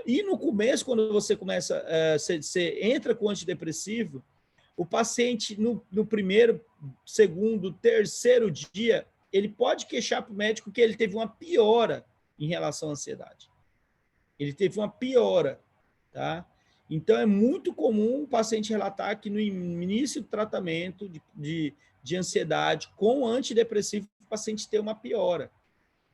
E no começo, quando você começa, você entra com antidepressivo, o paciente no primeiro, segundo, terceiro dia, ele pode queixar para o médico que ele teve uma piora em relação à ansiedade. Ele teve uma piora, tá? Então, é muito comum o paciente relatar que no início do tratamento de ansiedade com antidepressivo, o paciente tem uma piora.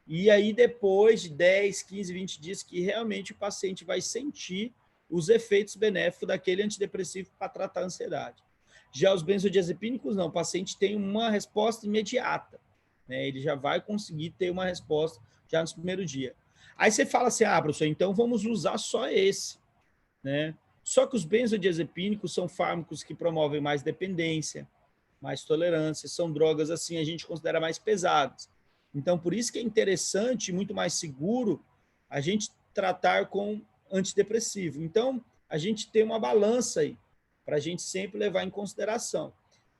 E aí, depois de 10, 15, 20 dias, que realmente o paciente vai sentir os efeitos benéficos daquele antidepressivo para tratar a ansiedade. Já os benzodiazepínicos, não. O paciente tem uma resposta imediata, né? Ele já vai conseguir ter uma resposta já no primeiro dia. Aí você fala assim, professor, então vamos usar só esse, né? Só que os benzodiazepínicos são fármacos que promovem mais dependência, mais tolerância, são drogas assim, a gente considera mais pesadas. Então, por isso que é interessante, muito mais seguro, a gente tratar com antidepressivo. Então, a gente tem uma balança aí, para a gente sempre levar em consideração.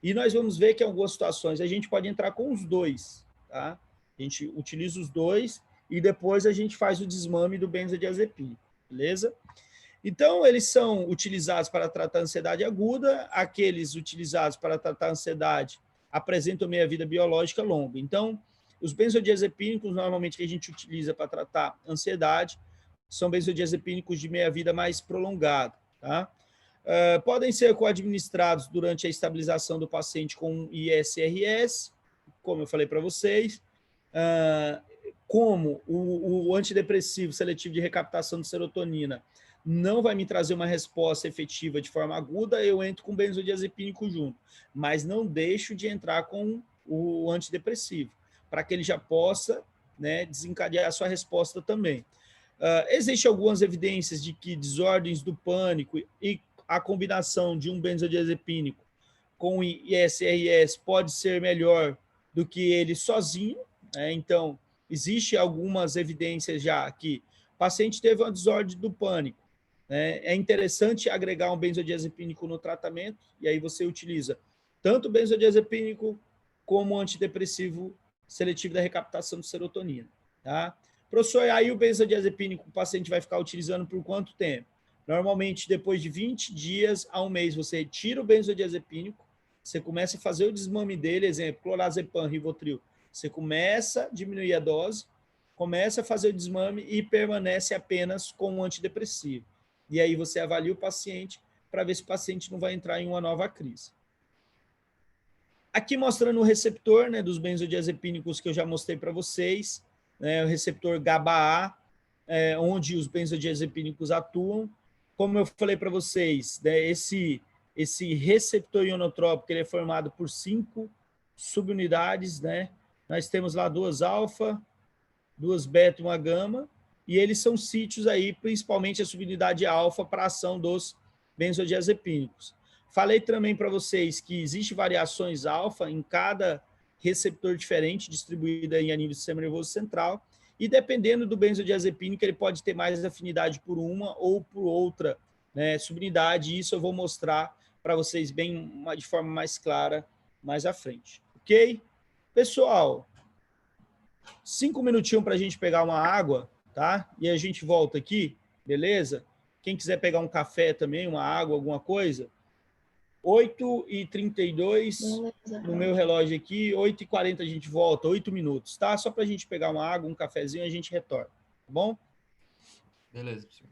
E nós vamos ver que em algumas situações a gente pode entrar com os dois, tá? A gente utiliza os dois e depois a gente faz o desmame do benzodiazepínico, beleza? Então, eles são utilizados para tratar ansiedade aguda, aqueles utilizados para tratar ansiedade apresentam meia-vida biológica longa. Então, os benzodiazepínicos, normalmente, que a gente utiliza para tratar ansiedade, são benzodiazepínicos de meia-vida mais prolongada, tá? Podem ser co-administrados durante a estabilização do paciente com ISRS, como eu falei para vocês, como o antidepressivo seletivo de recaptação de serotonina não vai me trazer uma resposta efetiva de forma aguda, eu entro com benzodiazepínico junto, mas não deixo de entrar com o antidepressivo, para que ele já possa, né, desencadear a sua resposta também. Existem algumas evidências de que desordens do pânico e a combinação de um benzodiazepínico com ISRS pode ser melhor do que ele sozinho, né? Então, existe algumas evidências já que o paciente teve uma desordem do pânico, né? É interessante agregar um benzodiazepínico no tratamento, e aí você utiliza tanto o benzodiazepínico como o antidepressivo seletivo da recaptação de serotonina, tá? Professor, aí o benzodiazepínico o paciente vai ficar utilizando por quanto tempo? Normalmente, depois de 20 dias a um mês, você tira o benzodiazepínico, você começa a fazer o desmame dele, exemplo, clorazepam, Rivotril. Você começa a diminuir a dose, começa a fazer o desmame e permanece apenas com o antidepressivo. E aí você avalia o paciente para ver se o paciente não vai entrar em uma nova crise. Aqui mostrando o receptor, né, dos benzodiazepínicos que eu já mostrei para vocês, né, o receptor GABA-A, onde os benzodiazepínicos atuam. Como eu falei para vocês, né, esse receptor ionotrópico ele é formado por 5 subunidades, né? Nós temos lá 2 alfa, 2 beta e 1 gama, e eles são sítios aí, principalmente a subunidade alfa para a ação dos benzodiazepínicos. Falei também para vocês que existe variações alfa em cada receptor diferente, distribuída em a nível do sistema nervoso central, e dependendo do benzodiazepínico, ele pode ter mais afinidade por uma ou por outra, né, subunidade, e isso eu vou mostrar para vocês bem de forma mais clara mais à frente. Ok? Pessoal, 5 minutinhos para a gente pegar uma água, tá? E a gente volta aqui, beleza? Quem quiser pegar um café também, uma água, alguma coisa, 8h32 no meu relógio aqui, 8h40 a gente volta, 8 minutos, tá? Só para a gente pegar uma água, um cafezinho e a gente retorna, tá bom? Beleza, professor.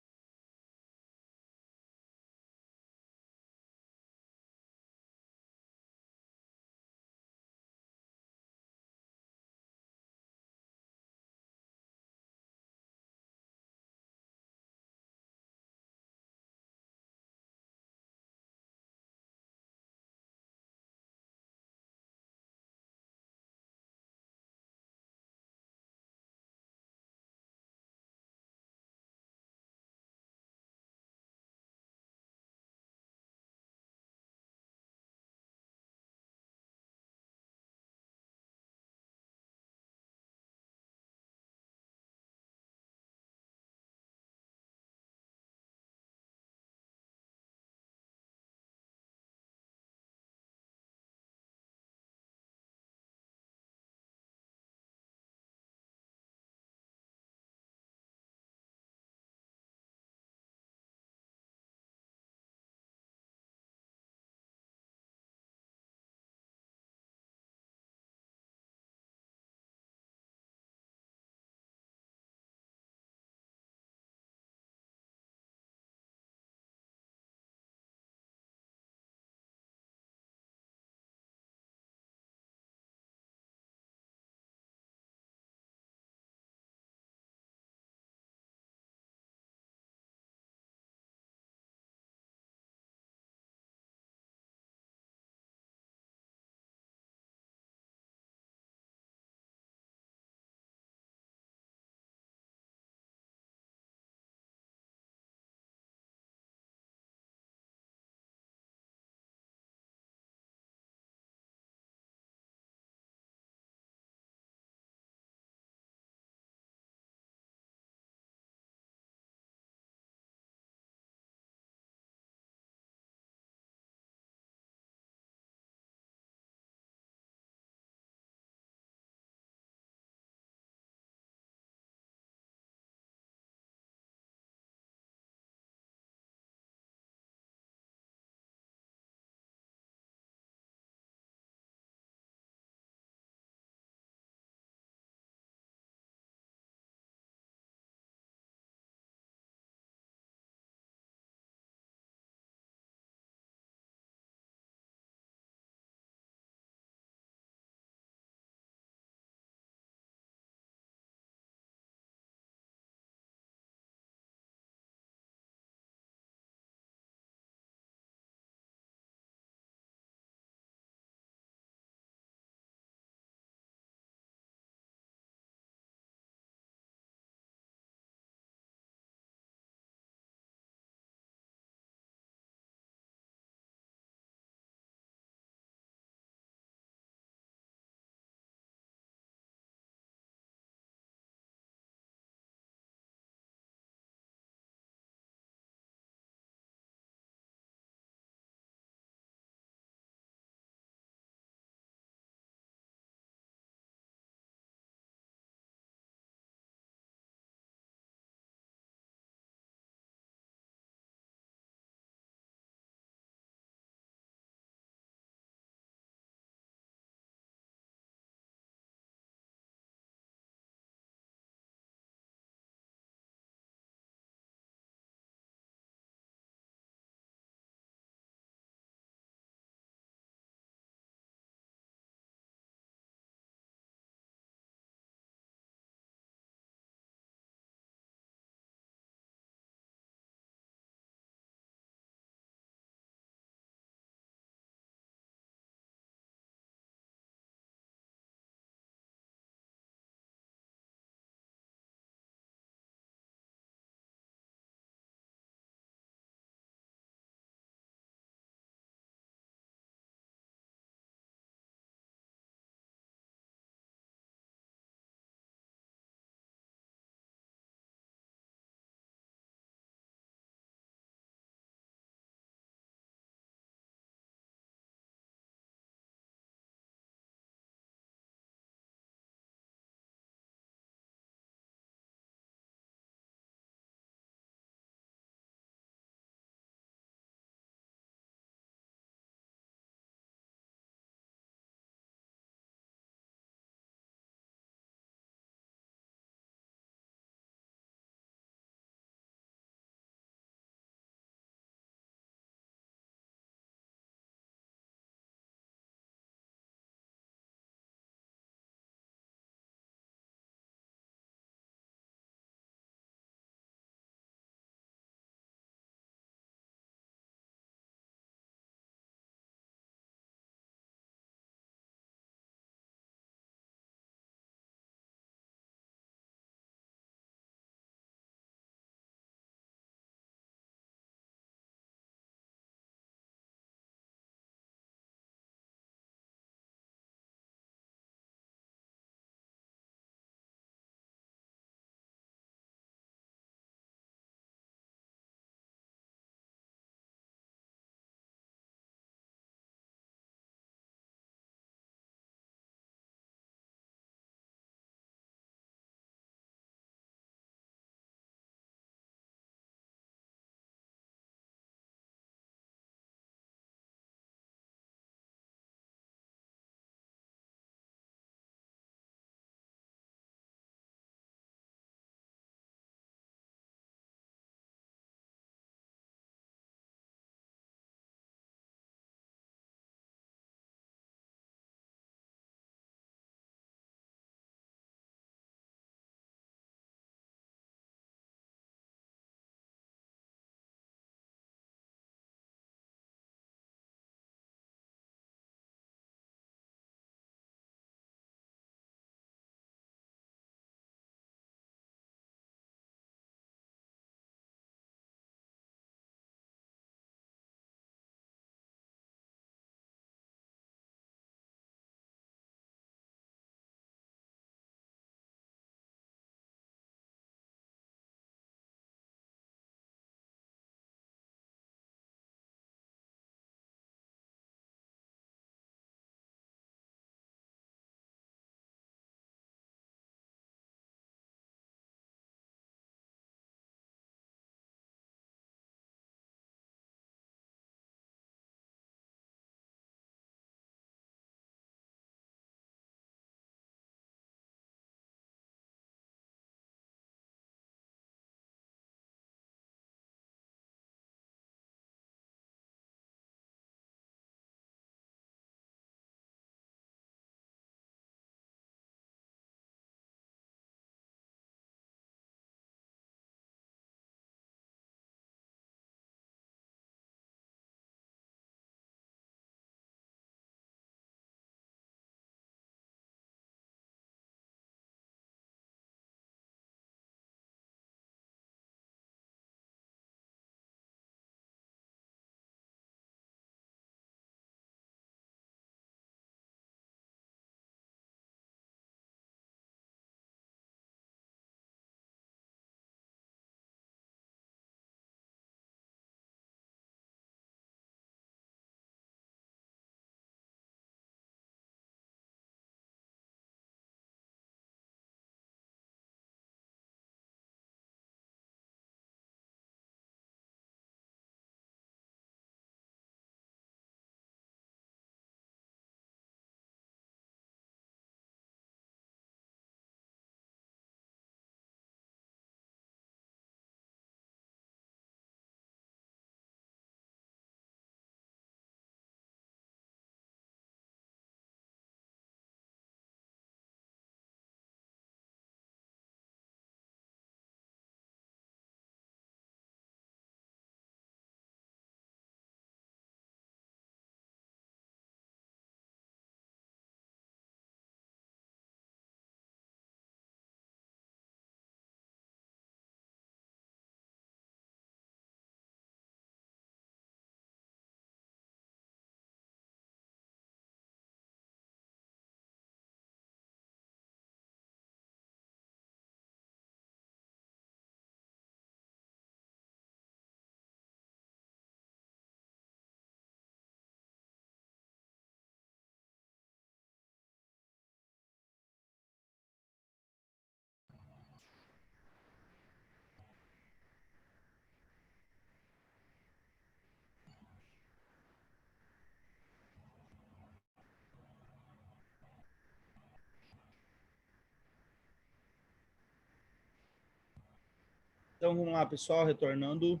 Então, vamos lá, pessoal, retornando.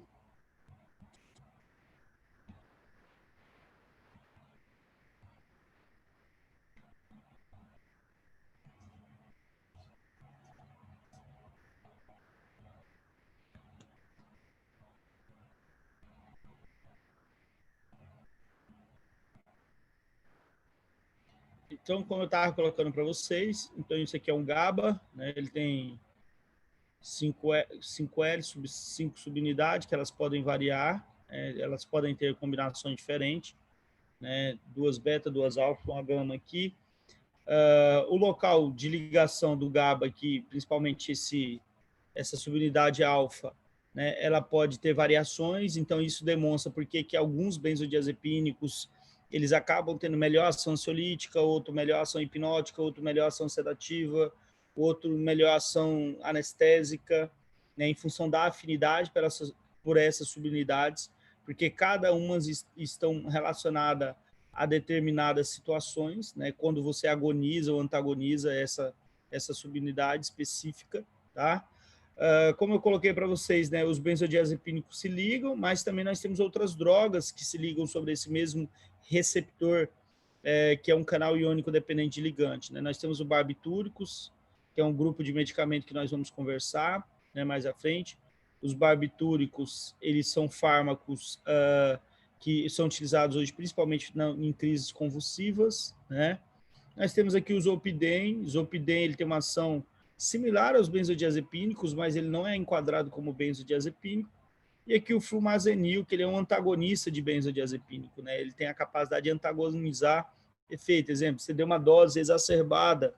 Então, como eu estava colocando para vocês, então isso aqui é um GABA, né? Ele tem 5 L, 5 subunidades, que elas podem variar, elas podem ter combinações diferentes, né? 2 beta, 2 alfa, uma gama aqui. O local de ligação do GABA aqui, principalmente essa subunidade alfa, né? Ela pode ter variações, então isso demonstra porque que alguns benzodiazepínicos eles acabam tendo melhor ação ansiolítica, outro melhor ação hipnótica, outro melhor ação sedativa, outro melhor ação anestésica, né, em função da afinidade por essas subunidades, porque cada uma estão relacionadas a determinadas situações, né, quando você agoniza ou antagoniza essa subunidade específica, tá? Como eu coloquei para vocês, né, os benzodiazepínicos se ligam, mas também nós temos outras drogas que se ligam sobre esse mesmo receptor, que é um canal iônico dependente de ligante, né? Nós temos o barbitúricos, que é um grupo de medicamento que nós vamos conversar, né, mais à frente. Os barbitúricos, eles são fármacos que são utilizados hoje principalmente em crises convulsivas, né? Nós temos aqui o Zolpidem. O Zolpidem ele tem uma ação similar aos benzodiazepínicos, mas ele não é enquadrado como benzodiazepínico. E aqui o flumazenil, que ele é um antagonista de benzodiazepínico, né? Ele tem a capacidade de antagonizar efeito. Exemplo, você deu uma dose exacerbada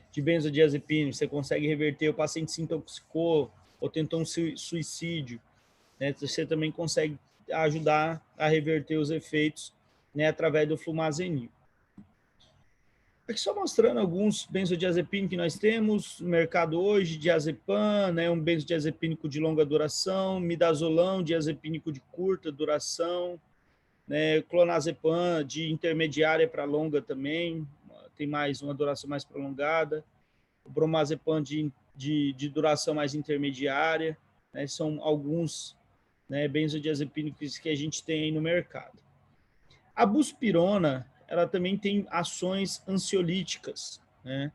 de benzodiazepínico, você consegue reverter, o paciente se intoxicou ou tentou um suicídio, né? Você também consegue ajudar a reverter os efeitos, né, através do flumazenil. Aqui só mostrando alguns benzodiazepínicos que nós temos no mercado hoje: diazepam, né, um benzodiazepínico de longa duração, midazolam, diazepínico de curta duração, né, clonazepam de intermediária para longa também, tem mais uma duração mais prolongada, o bromazepam de duração mais intermediária, né, são alguns, né, benzodiazepínicos que a gente tem aí no mercado. A buspirona, ela também tem ações ansiolíticas, né?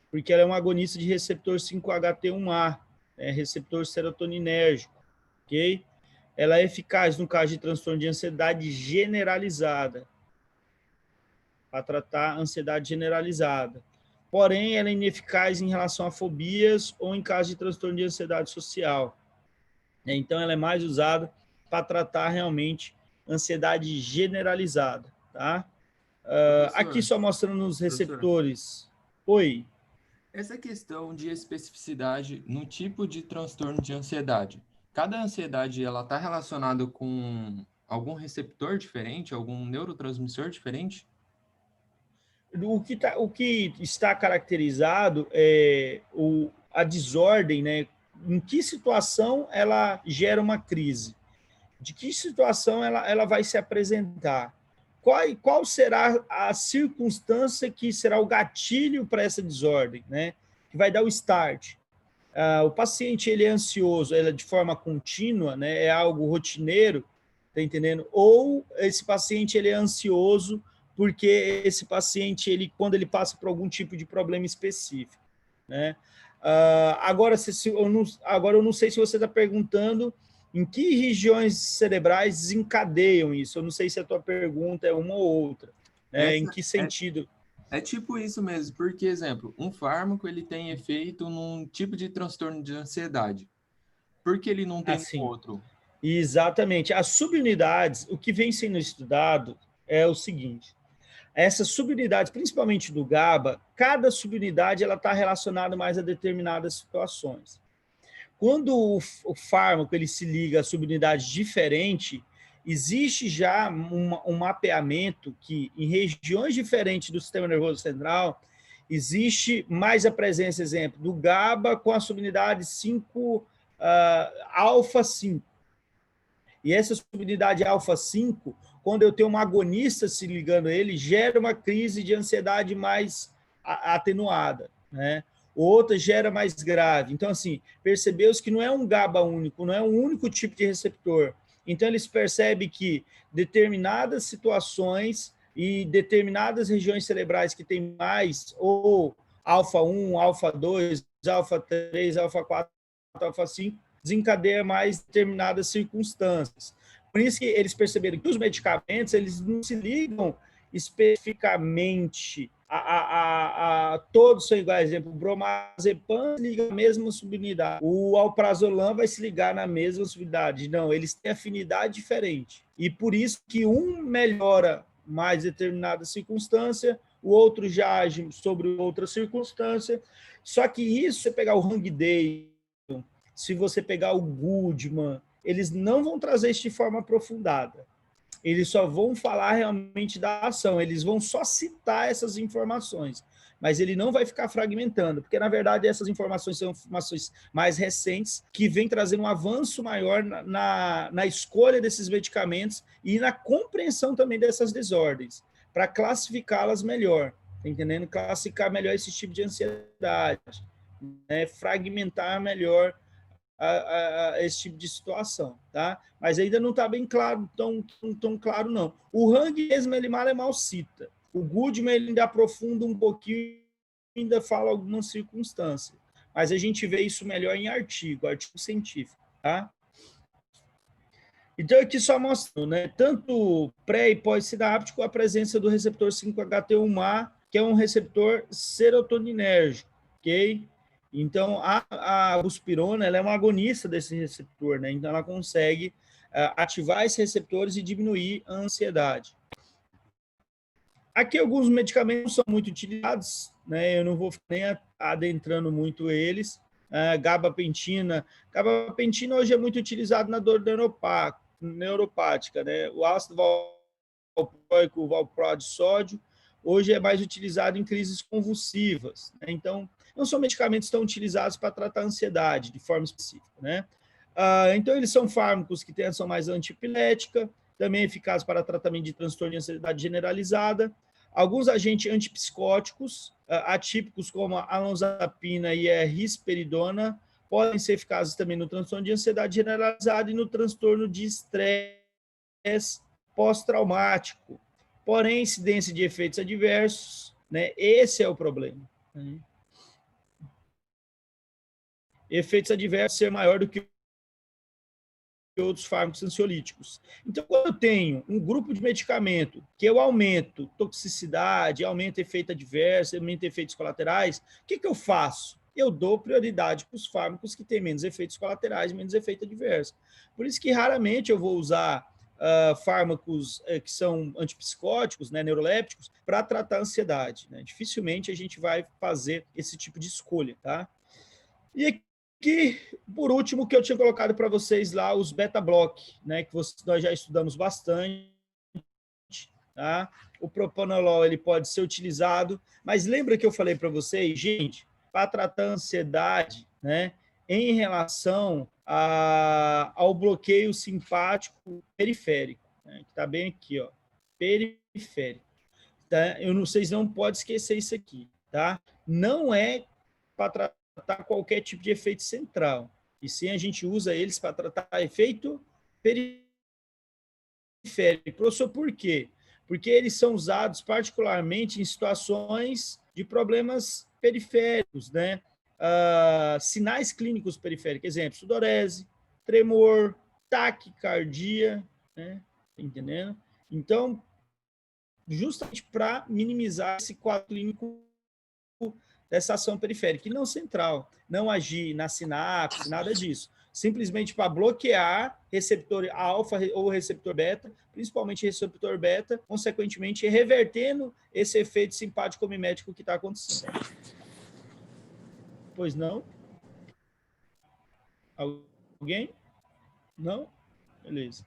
Porque ela é um agonista de receptor 5-HT1A, né? Receptor serotoninérgico, ok? Ela é eficaz no caso de transtorno de ansiedade generalizada, para tratar a ansiedade generalizada. Porém, ela é ineficaz em relação a fobias ou em caso de transtorno de ansiedade social, né? Então, ela é mais usada para tratar realmente ansiedade generalizada, tá? Aqui só mostrando os receptores. Oi. Essa questão de especificidade no tipo de transtorno de ansiedade. Cada ansiedade ela está relacionada com algum receptor diferente, algum neurotransmissor diferente? O que está caracterizado é a desordem, né? Em que situação ela gera uma crise? De que situação ela vai se apresentar? Qual será a circunstância que será o gatilho para essa desordem, né? Que vai dar o start. O paciente ele é ansioso, ele é de forma contínua, né? É algo rotineiro, tá entendendo? Ou esse paciente ele é ansioso porque esse paciente ele quando ele passa por algum tipo de problema específico, né? Agora eu não sei se você está perguntando em que regiões cerebrais desencadeiam isso. Eu não sei se a tua pergunta é uma ou outra, né? Em que sentido? É tipo isso mesmo, porque, exemplo, um fármaco ele tem efeito num tipo de transtorno de ansiedade. Por que ele não tem no outro? Exatamente. As subunidades, o que vem sendo estudado é o seguinte: essas subunidades, principalmente do GABA, cada subunidade ela está relacionada mais a determinadas situações. Quando o fármaco ele se liga a subunidade diferente, existe já um mapeamento que, em regiões diferentes do sistema nervoso central, existe mais a presença, exemplo, do GABA com a subunidade 5, alfa 5. E essa subunidade alfa 5, quando eu tenho um agonista se ligando a ele, gera uma crise de ansiedade mais atenuada, né? outra gera mais grave. Então, assim, percebeu-se que não é um GABA único, não é um único tipo de receptor. Então, eles percebem que determinadas situações e determinadas regiões cerebrais que têm mais, ou alfa-1, alfa-2, alfa-3, alfa-4, alfa-5, desencadeia mais determinadas circunstâncias. Por isso que eles perceberam que os medicamentos, eles não se ligam especificamente a todos são iguais. Por exemplo, o bromazepam se liga à mesma subunidade. O alprazolam vai se ligar na mesma subunidade. Não, eles têm afinidade diferente. E por isso que um melhora mais determinada circunstância, o outro já age sobre outra circunstância. Só que isso, se você pegar o Hangday, se você pegar o Goodman, eles não vão trazer isso de forma aprofundada. Eles só vão falar realmente da ação, eles vão só citar essas informações, mas ele não vai ficar fragmentando, porque, na verdade, essas informações são informações mais recentes, que vêm trazendo um avanço maior na escolha desses medicamentos e na compreensão também dessas desordens, para classificá-las melhor, tá entendendo? Classificar melhor esse tipo de ansiedade, né? Fragmentar melhor esse tipo de situação, tá? Mas ainda não está bem claro, tão claro, não. O Hang mesmo, ele mal cita. O Goodman, ele ainda aprofunda um pouquinho, ainda fala algumas circunstâncias. Mas a gente vê isso melhor em artigo científico, tá? Então, aqui só mostrando, né? Tanto pré e pós-sináptico, a presença do receptor 5-HT1A, que é um receptor serotoninérgico, ok? Então, a buspirona, ela é uma agonista desse receptor, né? Então, ela consegue ativar esses receptores e diminuir a ansiedade. Aqui, alguns medicamentos são muito utilizados, né? Eu não vou nem adentrando muito eles. Gabapentina. Gabapentina hoje é muito utilizado na dor neuropática, né? O ácido valproico, o valproate de sódio, hoje é mais utilizado em crises convulsivas, né? Então, não são medicamentos tão utilizados para tratar a ansiedade de forma específica, né? Então, eles são fármacos que têm ação mais antiepilética, também eficazes para tratamento de transtorno de ansiedade generalizada. Alguns agentes antipsicóticos, atípicos como a alonzapina e a risperidona, podem ser eficazes também no transtorno de ansiedade generalizada e no transtorno de estresse pós-traumático. Porém, incidência de efeitos adversos, né? Esse é o problema, né? Efeitos adversos ser maior do que outros fármacos ansiolíticos. Então, quando eu tenho um grupo de medicamento que eu aumento toxicidade, aumento efeito adverso, aumento efeitos colaterais, o que eu faço? Eu dou prioridade para os fármacos que têm menos efeitos colaterais, menos efeito adverso. Por isso que raramente eu vou usar fármacos que são antipsicóticos, né, neurolépticos, para tratar a ansiedade, né? Dificilmente a gente vai fazer esse tipo de escolha, tá? E aqui, por último, que eu tinha colocado para vocês lá, os beta-block, né, que nós já estudamos bastante, tá? O propanolol, ele pode ser utilizado, mas lembra que eu falei para vocês, gente, para tratar a ansiedade, né, em relação ao bloqueio simpático periférico, né, que está bem aqui, ó, periférico. Tá? Vocês não podem esquecer isso aqui, tá? Não é para tratar qualquer tipo de efeito central, e sim a gente usa eles para tratar efeito periférico. Professor, por quê? Porque eles são usados particularmente em situações de problemas periféricos, né? Sinais clínicos periféricos, exemplo, sudorese, tremor, taquicardia, né? Entendendo? Então, justamente para minimizar esse quadro clínico dessa ação periférica, e não central, não agir na sinapse, nada disso. Simplesmente para bloquear receptor alfa ou receptor beta, principalmente receptor beta, consequentemente revertendo esse efeito simpático mimético que está acontecendo. Pois não? Alguém? Não? Beleza.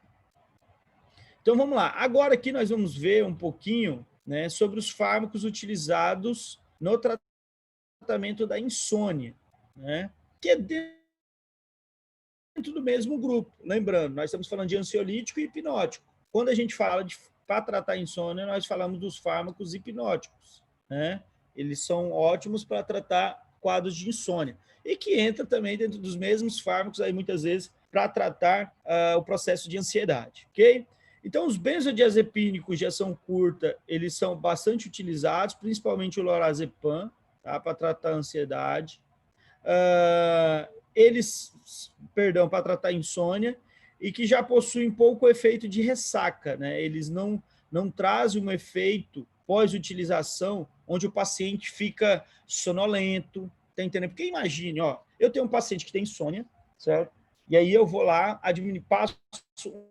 Então vamos lá. Agora aqui nós vamos ver um pouquinho, né, sobre os fármacos utilizados no tratamento da insônia, né, que é dentro do mesmo grupo. Lembrando, nós estamos falando de ansiolítico e hipnótico. Quando a gente fala para tratar a insônia, nós falamos dos fármacos hipnóticos, né? Eles são ótimos para tratar quadros de insônia, e que entra também dentro dos mesmos fármacos, aí muitas vezes, para tratar o processo de ansiedade, ok? Então, os benzodiazepínicos de ação curta, eles são bastante utilizados, principalmente o lorazepam, tá, para tratar a ansiedade. Para tratar a insônia, e que já possuem pouco efeito de ressaca, né? Eles não trazem um efeito pós-utilização onde o paciente fica sonolento, tá entendendo? Porque imagine, ó, eu tenho um paciente que tem insônia, certo? E aí eu vou lá, passo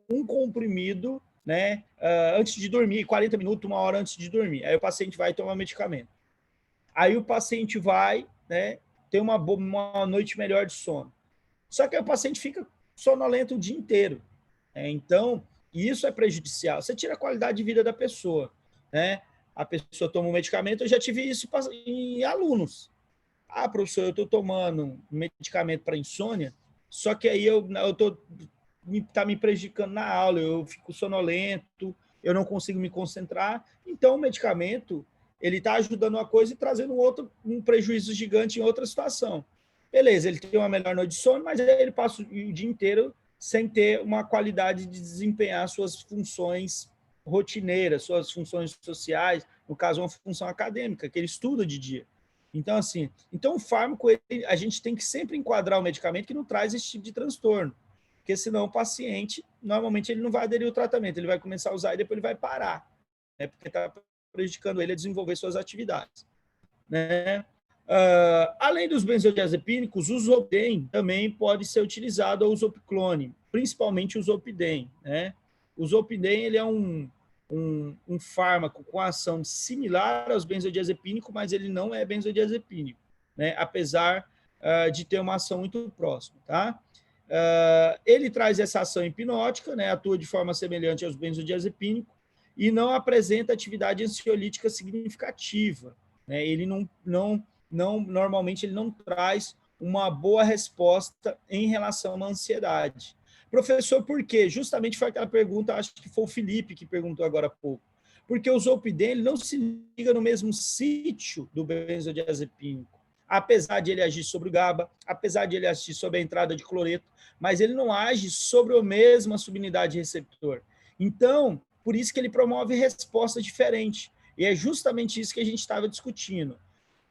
um comprimido, né, antes de dormir, 40 minutos, 1 hora antes de dormir. Aí o paciente vai tomar medicamento. Aí o paciente vai, né, ter uma noite melhor de sono. Só que aí o paciente fica sonolento o dia inteiro. Então, isso é prejudicial. Você tira a qualidade de vida da pessoa, né? A pessoa toma um medicamento, eu já tive isso em alunos. Ah, professor, eu estou tomando um medicamento para insônia, só que aí tá me prejudicando na aula, eu fico sonolento, eu não consigo me concentrar. Então, o medicamento, ele está ajudando uma coisa e trazendo um prejuízo gigante em outra situação. Beleza, ele tem uma melhor noite de sono, mas aí ele passa o dia inteiro sem ter uma qualidade de desempenhar suas funções rotineiras, suas funções sociais, no caso, uma função acadêmica, que ele estuda de dia. Então, assim, o fármaco, a gente tem que sempre enquadrar o medicamento que não traz esse tipo de transtorno, porque senão o paciente, normalmente, ele não vai aderir ao tratamento, ele vai começar a usar e depois ele vai parar, né, porque está prejudicando ele a desenvolver suas atividades, né? Além dos benzodiazepínicos, o Zopidem também pode ser utilizado, ou o Zopiclone, principalmente o Zopidem, né? O Zopidem, ele é um fármaco com ação similar aos benzodiazepínicos, mas ele não é benzodiazepínico, né? Apesar de ter uma ação muito próxima, tá? Ele traz essa ação hipnótica, né? Atua de forma semelhante aos benzodiazepínicos e não apresenta atividade ansiolítica significativa, né? Ele normalmente ele não traz uma boa resposta em relação à ansiedade. Professor, por quê? Justamente foi aquela pergunta, acho que foi o Felipe que perguntou agora há pouco. Porque o Zolpidem ele não se liga no mesmo sítio do benzodiazepínico, apesar de ele agir sobre o GABA, apesar de ele agir sobre a entrada de cloreto, mas ele não age sobre a mesma subunidade receptor. Então, por isso que ele promove resposta diferente. E é justamente isso que a gente estava discutindo.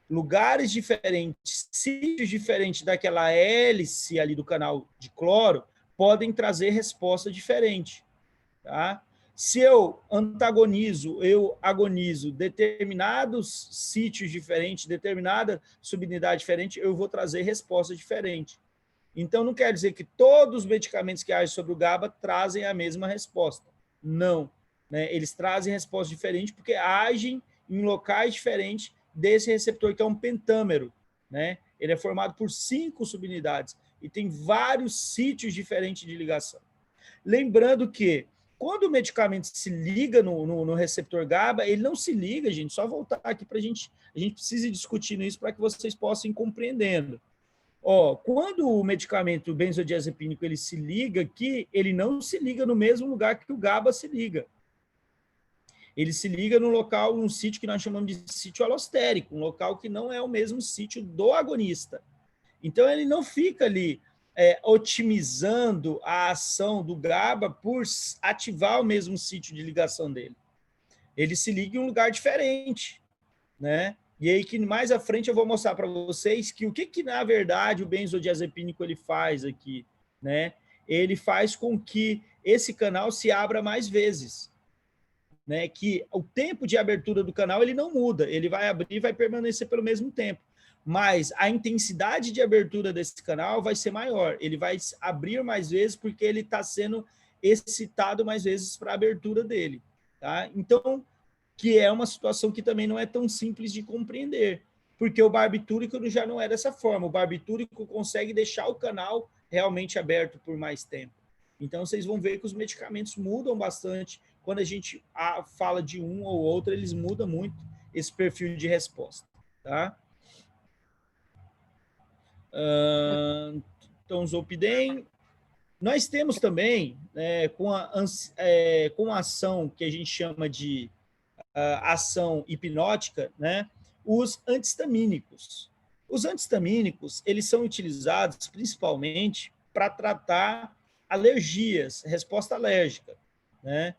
Lugares diferentes, sítios diferentes daquela hélice ali do canal de cloro, podem trazer resposta diferente. Tá? Se eu agonizo determinados sítios diferentes, determinada subunidade diferente, eu vou trazer resposta diferente. Então, não quer dizer que todos os medicamentos que agem sobre o GABA trazem a mesma resposta. Não. Né? Eles trazem resposta diferente porque agem em locais diferentes desse receptor, que é um pentâmero. Né? Ele é formado por 5 subunidades e tem vários sítios diferentes de ligação. Lembrando que, quando o medicamento se liga no receptor GABA, ele não se liga, gente, só voltar aqui para a gente precisa ir discutindo isso para que vocês possam ir compreendendo. Quando o medicamento benzodiazepínico ele se liga aqui, ele não se liga no mesmo lugar que o GABA se liga. Ele se liga num local, num sítio que nós chamamos de sítio alostérico, um local que não é o mesmo sítio do agonista. Então, ele não fica ali otimizando a ação do GABA por ativar o mesmo sítio de ligação dele. Ele se liga em um lugar diferente, né? E aí que mais à frente eu vou mostrar para vocês que o que na verdade o benzodiazepínico ele faz aqui, né? Ele faz com que esse canal se abra mais vezes, né? Que o tempo de abertura do canal ele não muda, ele vai abrir e vai permanecer pelo mesmo tempo, mas a intensidade de abertura desse canal vai ser maior, ele vai abrir mais vezes porque ele está sendo excitado mais vezes para a abertura dele, tá? Então, que é uma situação que também não é tão simples de compreender, porque o barbitúrico já não é dessa forma, o barbitúrico consegue deixar o canal realmente aberto por mais tempo. Então, vocês vão ver que os medicamentos mudam bastante, quando a gente fala de um ou outro, eles mudam muito esse perfil de resposta, tá? Então, Zolpidem. Nós temos também, com a ação que a gente chama de ação hipnótica, né, os antihistamínicos. Os anti-histamínicos, eles são utilizados principalmente para tratar alergias, resposta alérgica, né?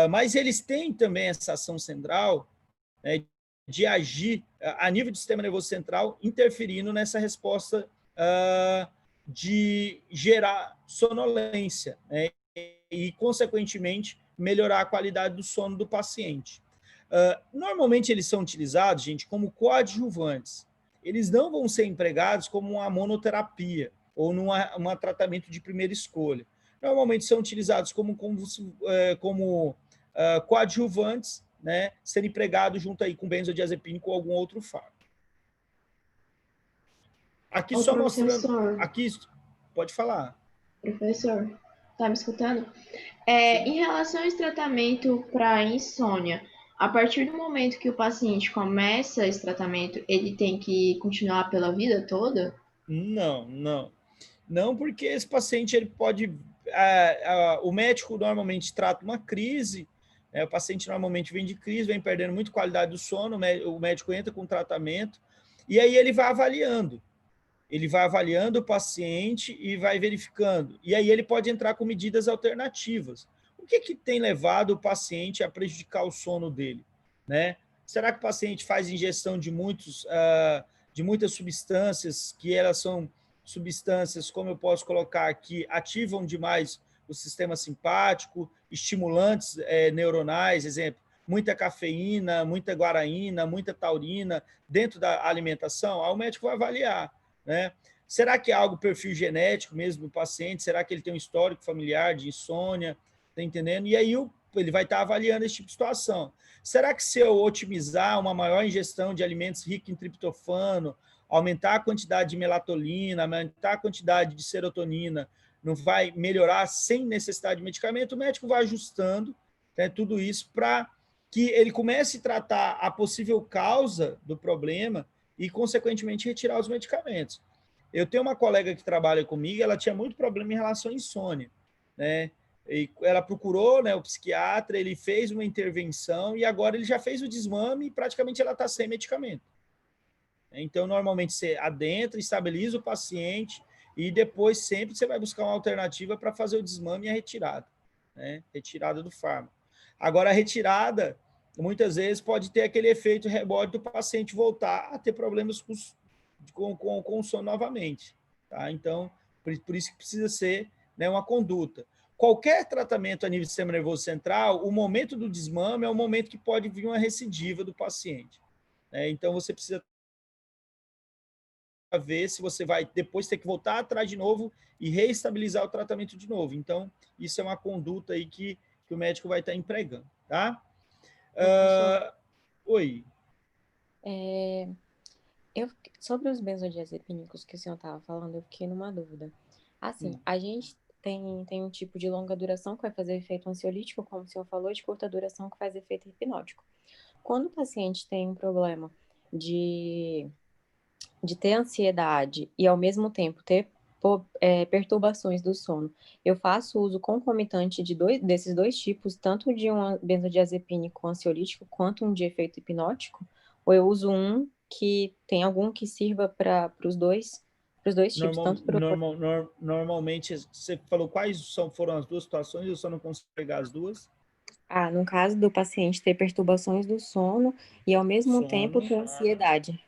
Mas eles têm também essa ação central, né, de agir a nível do sistema nervoso central, interferindo nessa resposta de gerar sonolência, né, e, consequentemente, melhorar a qualidade do sono do paciente. Normalmente, eles são utilizados, gente, como coadjuvantes. Eles não vão ser empregados como uma monoterapia ou num tratamento de primeira escolha. Normalmente, são utilizados como coadjuvantes, né, ser empregado junto aí com benzodiazepínico ou algum outro fármaco. Aqui Ô, só professor. mostrando... Aqui, pode falar. Professor, tá me escutando? Em relação a esse tratamento para insônia, a partir do momento que o paciente começa esse tratamento, ele tem que continuar pela vida toda? Não, não. Não, porque esse paciente ele pode... o médico normalmente trata uma crise, né? O paciente normalmente vem de crise, vem perdendo muito qualidade do sono, o médico entra com tratamento, e aí ele vai avaliando. Ele vai avaliando o paciente e vai verificando. E aí ele pode entrar com medidas alternativas. O que tem levado o paciente a prejudicar o sono dele, né? Será que o paciente faz ingestão de muitas substâncias, que elas são substâncias, como eu posso colocar aqui, ativam demais o sistema simpático, estimulantes neuronais, exemplo, muita cafeína, muita guaraína, muita taurina dentro da alimentação? Aí o médico vai avaliar, né? Será que é algo perfil genético mesmo do paciente? Será que ele tem um histórico familiar de insônia? Tá entendendo? E aí ele vai estar avaliando esse tipo de situação. Será que se eu otimizar uma maior ingestão de alimentos ricos em triptofano, aumentar a quantidade de melatonina, aumentar a quantidade de serotonina, não vai melhorar sem necessidade de medicamento? O médico vai ajustando, né, tudo isso para que ele comece a tratar a possível causa do problema e, consequentemente, retirar os medicamentos. Eu tenho uma colega que trabalha comigo, ela tinha muito problema em relação à insônia, né? E ela procurou, né, o psiquiatra, ele fez uma intervenção e agora ele já fez o desmame e praticamente ela está sem medicamento. Então, normalmente, você adentra, estabiliza o paciente e depois sempre você vai buscar uma alternativa para fazer o desmame e a retirada, né? Retirada do fármaco. Agora, a retirada, muitas vezes, pode ter aquele efeito rebote do paciente voltar a ter problemas com o sono novamente. Tá? Então, por isso que precisa ser, né, uma conduta. Qualquer tratamento a nível do sistema nervoso central, o momento do desmame é o momento que pode vir uma recidiva do paciente. Né? Então, você precisa ver se você vai depois ter que voltar atrás de novo e reestabilizar o tratamento de novo. Então, isso é uma conduta aí que o médico vai estar empregando. Tá? Oi. Sobre os benzodiazepínicos que o senhor estava falando, eu fiquei numa dúvida. Assim, a gente tem um tipo de longa duração que vai fazer efeito ansiolítico, como o senhor falou, e de curta duração que faz efeito hipnótico. Quando o paciente tem um problema de ter ansiedade e, ao mesmo tempo, ter perturbações do sono, eu faço uso concomitante desses dois tipos, tanto de um benzodiazepínico ansiolítico quanto um de efeito hipnótico? Ou eu uso um que tem algum que sirva para os dois tipos? Normalmente, você falou quais foram as duas situações, eu só não consigo pegar as duas. No caso do paciente ter perturbações do sono e, ao mesmo tempo, ter ansiedade.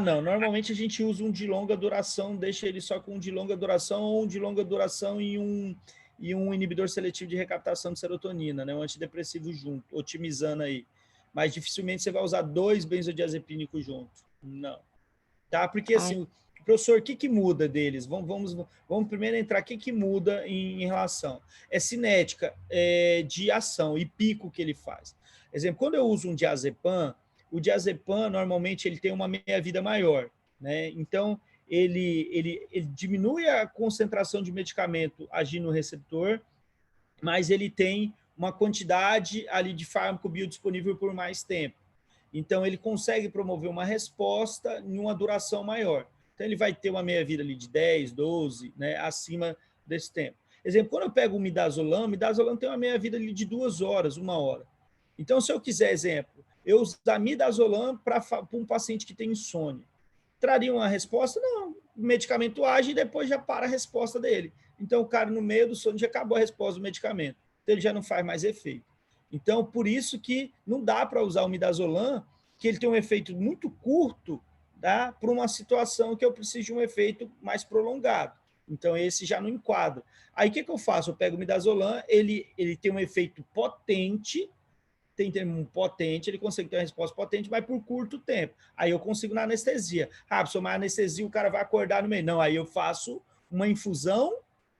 Não. Normalmente a gente usa um de longa duração, deixa ele só com um de longa duração ou um de longa duração e um inibidor seletivo de recaptação de serotonina, né? Um antidepressivo junto, otimizando aí. Mas dificilmente você vai usar 2 benzodiazepínicos juntos. Não. Tá? Porque, assim, professor, o que muda deles? Vamos primeiro entrar, o que muda em relação? É cinética de ação e pico que ele faz. Exemplo, quando eu uso um diazepam, o diazepam, normalmente, ele tem uma meia-vida maior, né? Então, ele diminui a concentração de medicamento agindo no receptor, mas ele tem uma quantidade ali de fármaco biodisponível por mais tempo. Então, ele consegue promover uma resposta em uma duração maior. Então, ele vai ter uma meia-vida ali de 10, 12, né, acima desse tempo. Exemplo, quando eu pego o midazolam tem uma meia-vida ali de 2 horas, 1 hora. Então, se eu quiser, exemplo, eu usar midazolam para um paciente que tem insônia. Traria uma resposta? Não. O medicamento age e depois já para a resposta dele. Então, o cara, no meio do sono, já acabou a resposta do medicamento. Então, ele já não faz mais efeito. Então, por isso que não dá para usar o midazolam, que ele tem um efeito muito curto, tá? Para uma situação que eu preciso de um efeito mais prolongado. Então, esse já não enquadra. Aí, o que eu faço? Eu pego o midazolam, ele tem um efeito potente, tem termo potente, ele consegue ter uma resposta potente, mas por curto tempo. Aí eu consigo na anestesia. Se eu mais anestesia, o cara vai acordar no meio. Não, aí eu faço uma infusão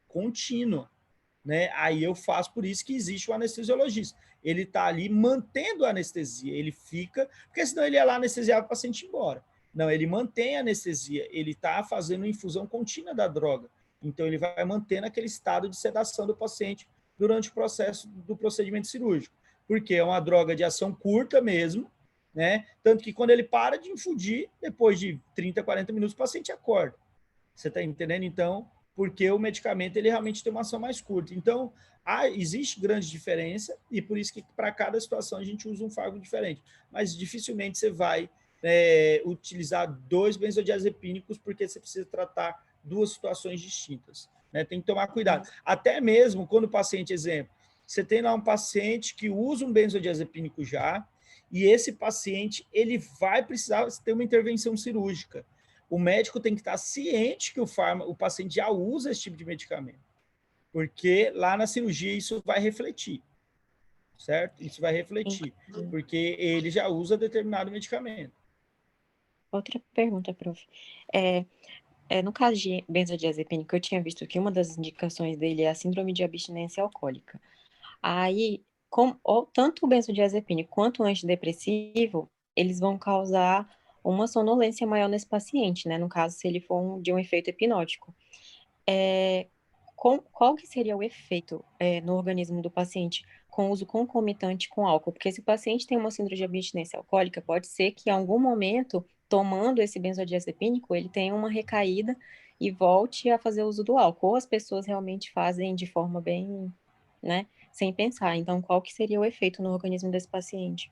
contínua. Né? Aí eu faço, por isso que existe o anestesiologista. Ele está ali mantendo a anestesia, ele fica, porque senão ele ia lá anestesiar o paciente ir embora. Não, ele mantém a anestesia, ele está fazendo infusão contínua da droga. Então ele vai mantendo aquele estado de sedação do paciente durante o processo do procedimento cirúrgico. Porque é uma droga de ação curta mesmo, né? Tanto que quando ele para de infundir, depois de 30, 40 minutos, o paciente acorda. Você está entendendo? Então, porque o medicamento ele realmente tem uma ação mais curta. Então, existe grande diferença e por isso que para cada situação a gente usa um fármaco diferente. Mas dificilmente você vai utilizar 2 benzodiazepínicos porque você precisa tratar 2 situações distintas. Né? Tem que tomar cuidado. Até mesmo quando o paciente, exemplo, você tem lá um paciente que usa um benzodiazepínico já e esse paciente ele vai precisar ter uma intervenção cirúrgica. O médico tem que estar ciente que o paciente já usa esse tipo de medicamento, porque lá na cirurgia isso vai refletir, certo? Isso vai refletir, porque ele já usa determinado medicamento. Outra pergunta, prof. No caso de benzodiazepínico, eu tinha visto que uma das indicações dele é a síndrome de abstinência alcoólica. Aí, tanto o benzodiazepínico quanto o antidepressivo, eles vão causar uma sonolência maior nesse paciente, né? No caso, se ele for de um efeito hipnótico. Qual que seria o efeito no organismo do paciente com uso concomitante com álcool? Porque se o paciente tem uma síndrome de abstinência alcoólica, pode ser que em algum momento, tomando esse benzodiazepínico, ele tenha uma recaída e volte a fazer uso do álcool. Ou as pessoas realmente fazem de forma bem, né, sem pensar. Então, qual que seria o efeito no organismo desse paciente?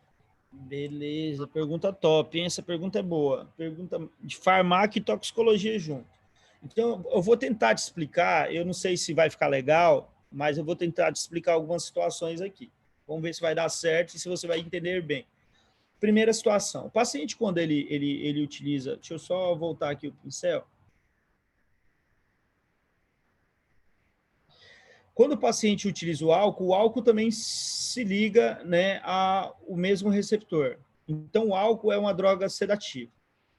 Beleza, pergunta top, hein? Essa pergunta é boa. Pergunta de farmácia e toxicologia junto. Então, eu vou tentar te explicar, eu não sei se vai ficar legal, mas eu vou tentar te explicar algumas situações aqui. Vamos ver se vai dar certo e se você vai entender bem. Primeira situação, o paciente, quando ele utiliza... Deixa eu só voltar aqui o pincel. Quando o paciente utiliza o álcool também se liga, né, ao mesmo receptor. Então, o álcool é uma droga sedativa.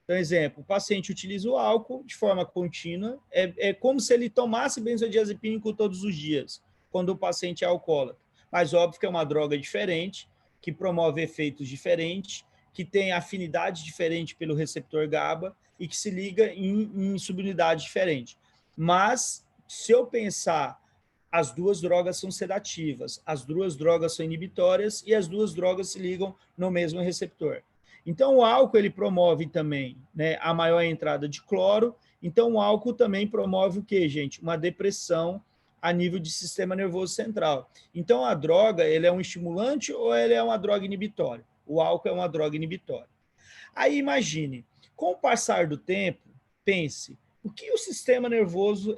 Então, exemplo, o paciente utiliza o álcool de forma contínua, é como se ele tomasse benzodiazepínico todos os dias, quando o paciente é alcoólatra. Mas, óbvio que é uma droga diferente, que promove efeitos diferentes, que tem afinidade diferente pelo receptor GABA e que se liga em subunidade diferente. Mas, se eu pensar, as 2 drogas são sedativas, as 2 drogas são inibitórias e as 2 drogas se ligam no mesmo receptor. Então, o álcool ele promove também, né, a maior entrada de cloro. Então, o álcool também promove o quê, gente? Uma depressão a nível de sistema nervoso central. Então, a droga ele é um estimulante ou ele é uma droga inibitória? O álcool é uma droga inibitória. Aí, imagine, com o passar do tempo, pense, o que o sistema nervoso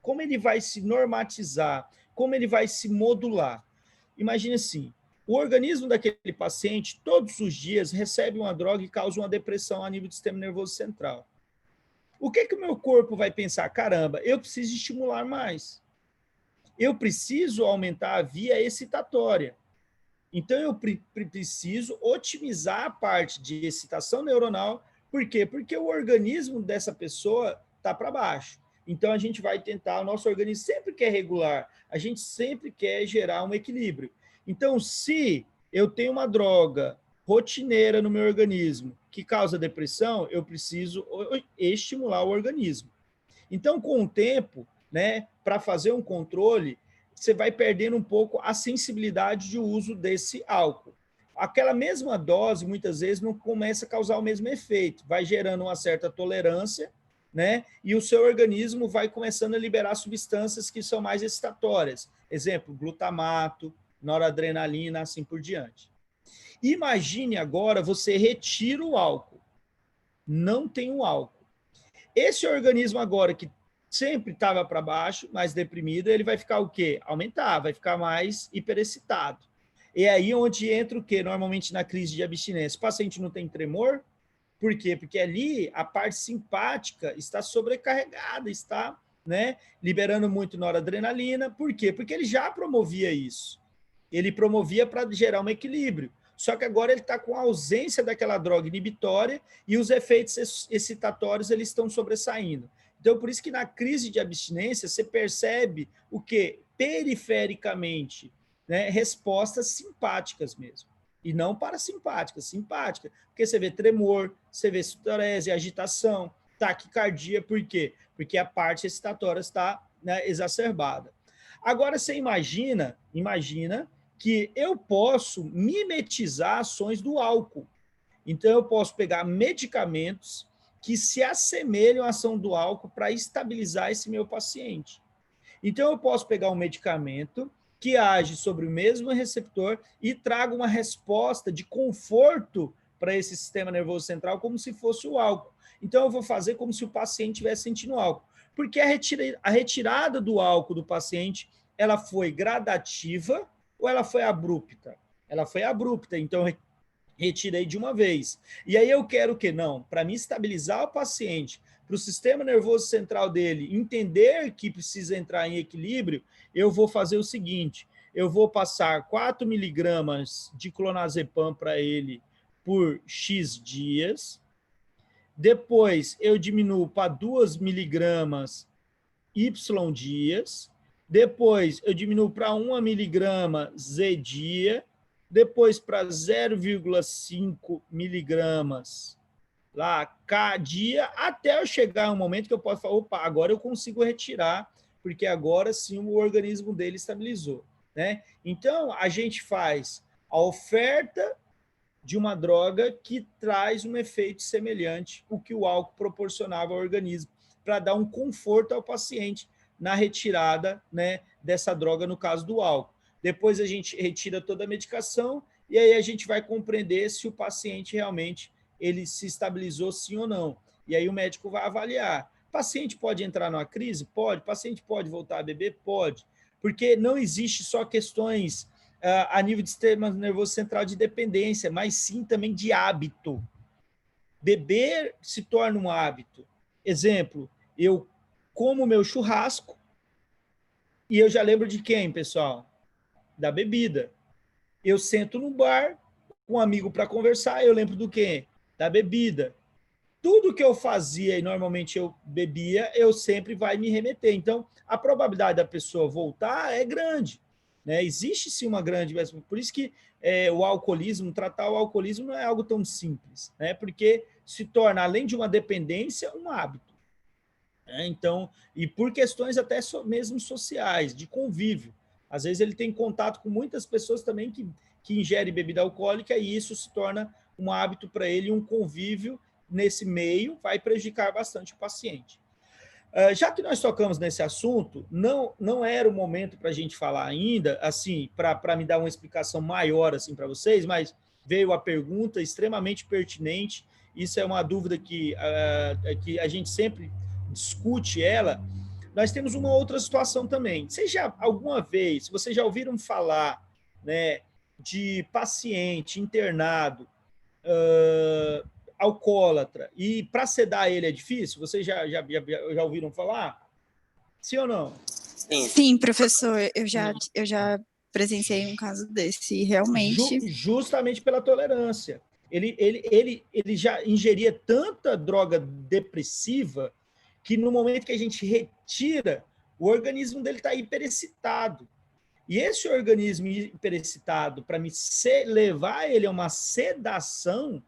como ele vai se normatizar, como ele vai se modular. Imagine assim, o organismo daquele paciente, todos os dias, recebe uma droga e causa uma depressão a nível do sistema nervoso central. O que o meu corpo vai pensar? Caramba, eu preciso estimular mais. Eu preciso aumentar a via excitatória. Então, eu preciso otimizar a parte de excitação neuronal. Por quê? Porque o organismo dessa pessoa está para baixo. Então, a gente vai tentar, o nosso organismo sempre quer regular, a gente sempre quer gerar um equilíbrio. Então, se eu tenho uma droga rotineira no meu organismo que causa depressão, eu preciso estimular o organismo. Então, com o tempo, né, para fazer um controle, você vai perdendo um pouco a sensibilidade de uso desse álcool. Aquela mesma dose, muitas vezes, não começa a causar o mesmo efeito, vai gerando uma certa tolerância, né? E o seu organismo vai começando a liberar substâncias que são mais excitatórias. Exemplo, glutamato, noradrenalina, assim por diante. Imagine agora você retira o álcool. não tem o álcool. Esse organismo agora que sempre estava para baixo, mais deprimido, ele vai ficar o quê? Aumentar, vai ficar mais hiperexcitado. E aí onde entra o quê? Normalmente na crise de abstinência. O paciente não tem tremor. Por quê? Porque ali a parte simpática está sobrecarregada, está, né, liberando muito noradrenalina. Por quê? Porque ele já promovia isso. Ele promovia para gerar um equilíbrio. Só que agora ele está com a ausência daquela droga inibitória e os efeitos excitatórios eles estão sobressaindo. Então, por isso que na crise de abstinência você percebe o quê? Perifericamente, né, respostas simpáticas mesmo. E não parasimpáticas, simpáticas. Porque você vê tremor, você vê sudorese, agitação, taquicardia. Por quê? Porque a parte excitatória está, né, exacerbada. Agora, você imagina que eu posso mimetizar ações do álcool. Então, eu posso pegar medicamentos que se assemelham à ação do álcool para estabilizar esse meu paciente. Então, eu posso pegar um medicamento que age sobre o mesmo receptor e traga uma resposta de conforto para esse sistema nervoso central, como se fosse o álcool. Então, eu vou fazer como se o paciente estivesse sentindo álcool. Porque a retirada do álcool do paciente, ela foi gradativa ou ela foi abrupta? Ela foi abrupta, então retirei de uma vez. E aí eu quero que não, para me estabilizar o paciente, para o sistema nervoso central dele entender que precisa entrar em equilíbrio, eu vou fazer o seguinte, eu vou passar 4 miligramas de clonazepam para ele por X dias, depois eu diminuo para 2 miligramas Y dias, depois eu diminuo para 1 miligrama Z dia, depois para 0,5 miligramas lá, K dia, até eu chegar a um momento que eu posso falar, opa, agora eu consigo retirar, porque agora sim o organismo dele estabilizou, né? Então, a gente faz a oferta de uma droga que traz um efeito semelhante ao que o álcool proporcionava ao organismo, para dar um conforto ao paciente na retirada, né, dessa droga, no caso do álcool. Depois a gente retira toda a medicação e aí a gente vai compreender se o paciente realmente ele se estabilizou sim ou não. E aí o médico vai avaliar. O paciente pode entrar numa crise? Pode. O paciente pode voltar a beber? Pode. Porque não existe só questões a nível do sistema nervoso central de dependência, mas sim também de hábito. Beber se torna um hábito. Exemplo, eu como meu churrasco e eu já lembro de quem, pessoal? Da bebida. Eu sento no bar com um amigo para conversar, eu lembro do quê? Da bebida. Tudo que eu fazia e normalmente eu bebia, eu sempre vai me remeter. Então, a probabilidade da pessoa voltar é grande, né? Existe sim uma grande... Por isso que o alcoolismo, tratar o alcoolismo não é algo tão simples, né? Porque se torna, além de uma dependência, um hábito. Né? Então, e por questões até mesmo sociais, de convívio. Às vezes ele tem contato com muitas pessoas também que ingerem bebida alcoólica e isso se torna um hábito para ele, um convívio nesse meio, vai prejudicar bastante o paciente. Já que nós tocamos nesse assunto, não era o momento para a gente falar ainda, assim, para me dar uma explicação maior assim, para vocês, mas veio a pergunta extremamente pertinente, isso é uma dúvida que a gente sempre discute ela. Nós temos uma outra situação também. Vocês já ouviram falar, né, de paciente internado, alcoólatra, e para sedar ele é difícil? Vocês já ouviram falar? Sim ou não? Sim, professor, eu já presenciei um caso desse, realmente. Justamente pela tolerância. Ele já ingeria tanta droga depressiva que no momento que a gente retira, o organismo dele está hiperexcitado. E esse organismo hiperexcitado, para me levar ele a uma sedação,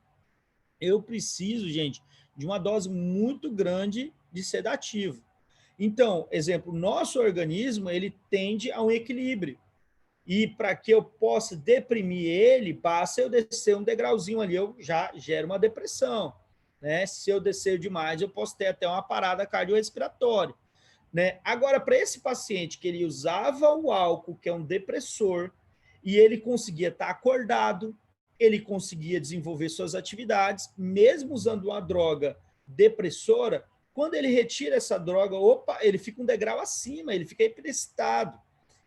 eu preciso, gente, de uma dose muito grande de sedativo. Então, exemplo, o nosso organismo, ele tende a um equilíbrio. E para que eu possa deprimir ele, basta eu descer um degrauzinho ali, eu já gero uma depressão. Né? Se eu descer demais, eu posso ter até uma parada cardiorrespiratória. Né? Agora, para esse paciente que ele usava o álcool, que é um depressor, e ele conseguia estar acordado, ele conseguia desenvolver suas atividades, mesmo usando uma droga depressora. Quando ele retira essa droga, ele fica um degrau acima, ele fica emprestado.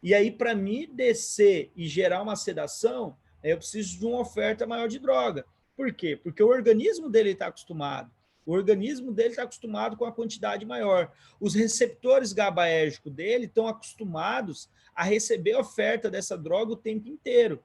E aí, para mim descer e gerar uma sedação, eu preciso de uma oferta maior de droga. Por quê? Porque o organismo dele está acostumado. O organismo dele está acostumado com a quantidade maior. Os receptores GABAérgicos dele estão acostumados a receber a oferta dessa droga o tempo inteiro.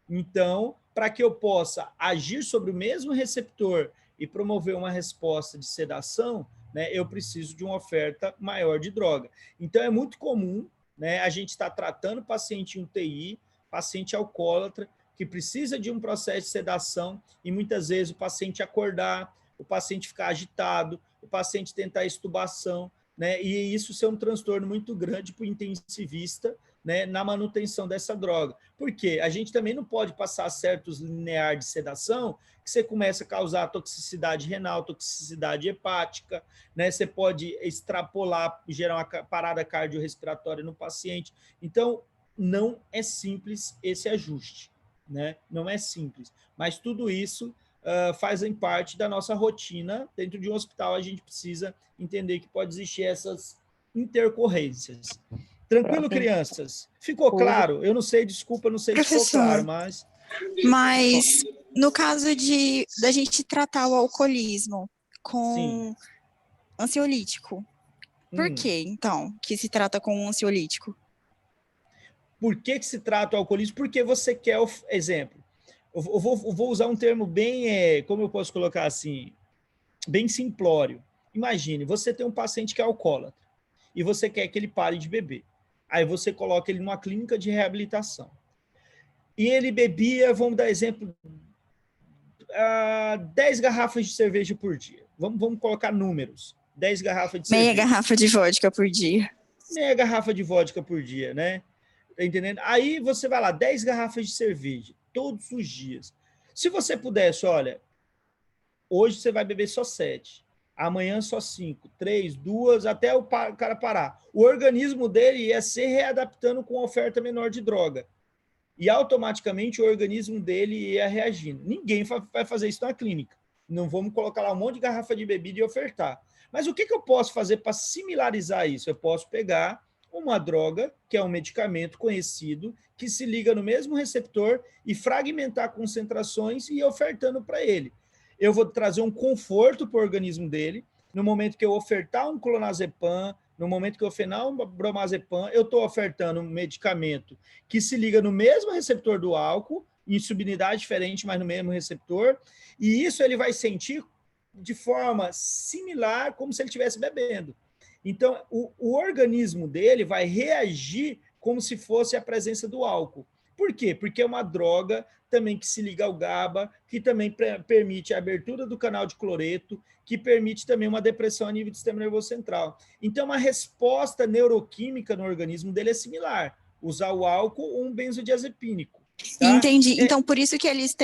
Então, para que eu possa agir sobre o mesmo receptor e promover uma resposta de sedação, né, eu preciso de uma oferta maior de droga. Então, é muito comum, né, a gente estar tratando paciente em UTI, paciente alcoólatra, que precisa de um processo de sedação, e muitas vezes o paciente acordar, o paciente ficar agitado, o paciente tentar extubação, né, e isso ser um transtorno muito grande para o intensivista, né, na manutenção dessa droga. Por quê? A gente também não pode passar certos lineares de sedação que você começa a causar toxicidade renal, toxicidade hepática, né? Você pode extrapolar e gerar uma parada cardiorrespiratória no paciente. Então, não é simples esse ajuste, né? Não é simples. Mas tudo isso fazem parte da nossa rotina. Dentro de um hospital, a gente precisa entender que pode existir essas intercorrências. Tranquilo, crianças? Ficou claro? Eu não sei, desculpa, não sei se ficou claro, mas... Mas no caso da gente tratar o alcoolismo com ansiolítico, por que, então, que se trata com um ansiolítico? Por que se trata o alcoolismo? Porque você quer, exemplo, eu vou usar um termo bem, como eu posso colocar assim, bem simplório. Imagine, você tem um paciente que é alcoólatra e você quer que ele pare de beber. Aí você coloca ele numa clínica de reabilitação. E ele bebia, vamos dar exemplo, 10 garrafas de cerveja por dia. Vamos colocar números. 10 garrafas de cerveja. Meia garrafa de vodka por dia. Meia garrafa de vodka por dia, né? Tá entendendo? Aí você vai lá, 10 garrafas de cerveja, todos os dias. Se você pudesse, olha, hoje você vai beber só 7. Amanhã só 5, 3, 2, até o cara parar. O organismo dele ia se readaptando com oferta menor de droga. E automaticamente o organismo dele ia reagindo. Ninguém vai fazer isso na clínica. Não vamos colocar lá um monte de garrafa de bebida e ofertar. Mas o que eu posso fazer para similarizar isso? Eu posso pegar uma droga, que é um medicamento conhecido, que se liga no mesmo receptor e fragmentar concentrações e ir ofertando para ele. Eu vou trazer um conforto para o organismo dele. No momento que eu ofertar um clonazepam, no momento que eu ofertar um bromazepam, eu estou ofertando um medicamento que se liga no mesmo receptor do álcool, em subunidade diferente, mas no mesmo receptor, e isso ele vai sentir de forma similar, como se ele estivesse bebendo. Então, o organismo dele vai reagir como se fosse a presença do álcool. Por quê? Porque é uma droga também que se liga ao GABA, que também permite a abertura do canal de cloreto, que permite também uma depressão a nível do sistema nervoso central. Então, a resposta neuroquímica no organismo dele é similar. Usar o álcool ou um benzodiazepínico. Tá? Entendi. Então, por isso que eles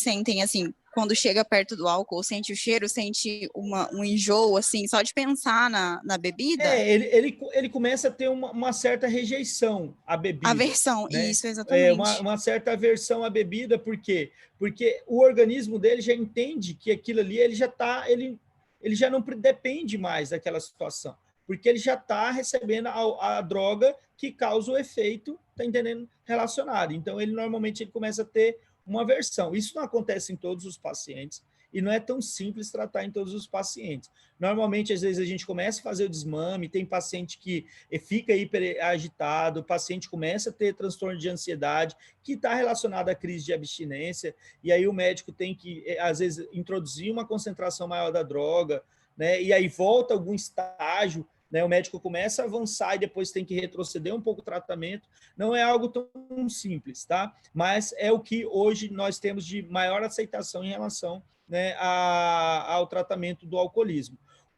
sentem, assim, quando chega perto do álcool, sente o cheiro, sente um enjoo, assim, só de pensar na bebida? Ele começa a ter uma certa rejeição à bebida. Aversão, né? Isso, exatamente. Uma certa aversão à bebida, por quê? Porque o organismo dele já entende que aquilo ali, ele já não depende mais daquela situação, porque ele já está recebendo a droga que causa o efeito, tá entendendo? Relacionado. Então, normalmente ele começa a ter uma aversão. Isso não acontece em todos os pacientes e não é tão simples tratar em todos os pacientes. Normalmente, às vezes, a gente começa a fazer o desmame, tem paciente que fica hiper agitado, o paciente começa a ter transtorno de ansiedade, que está relacionado à crise de abstinência, e aí o médico tem que, às vezes, introduzir uma concentração maior da droga, né? E aí volta algum estágio, né? O médico começa a avançar e depois tem que retroceder um pouco o tratamento. Não é algo tão simples, tá? Mas é o que hoje nós temos de maior aceitação em relação, né, ao tratamento do alcoolismo.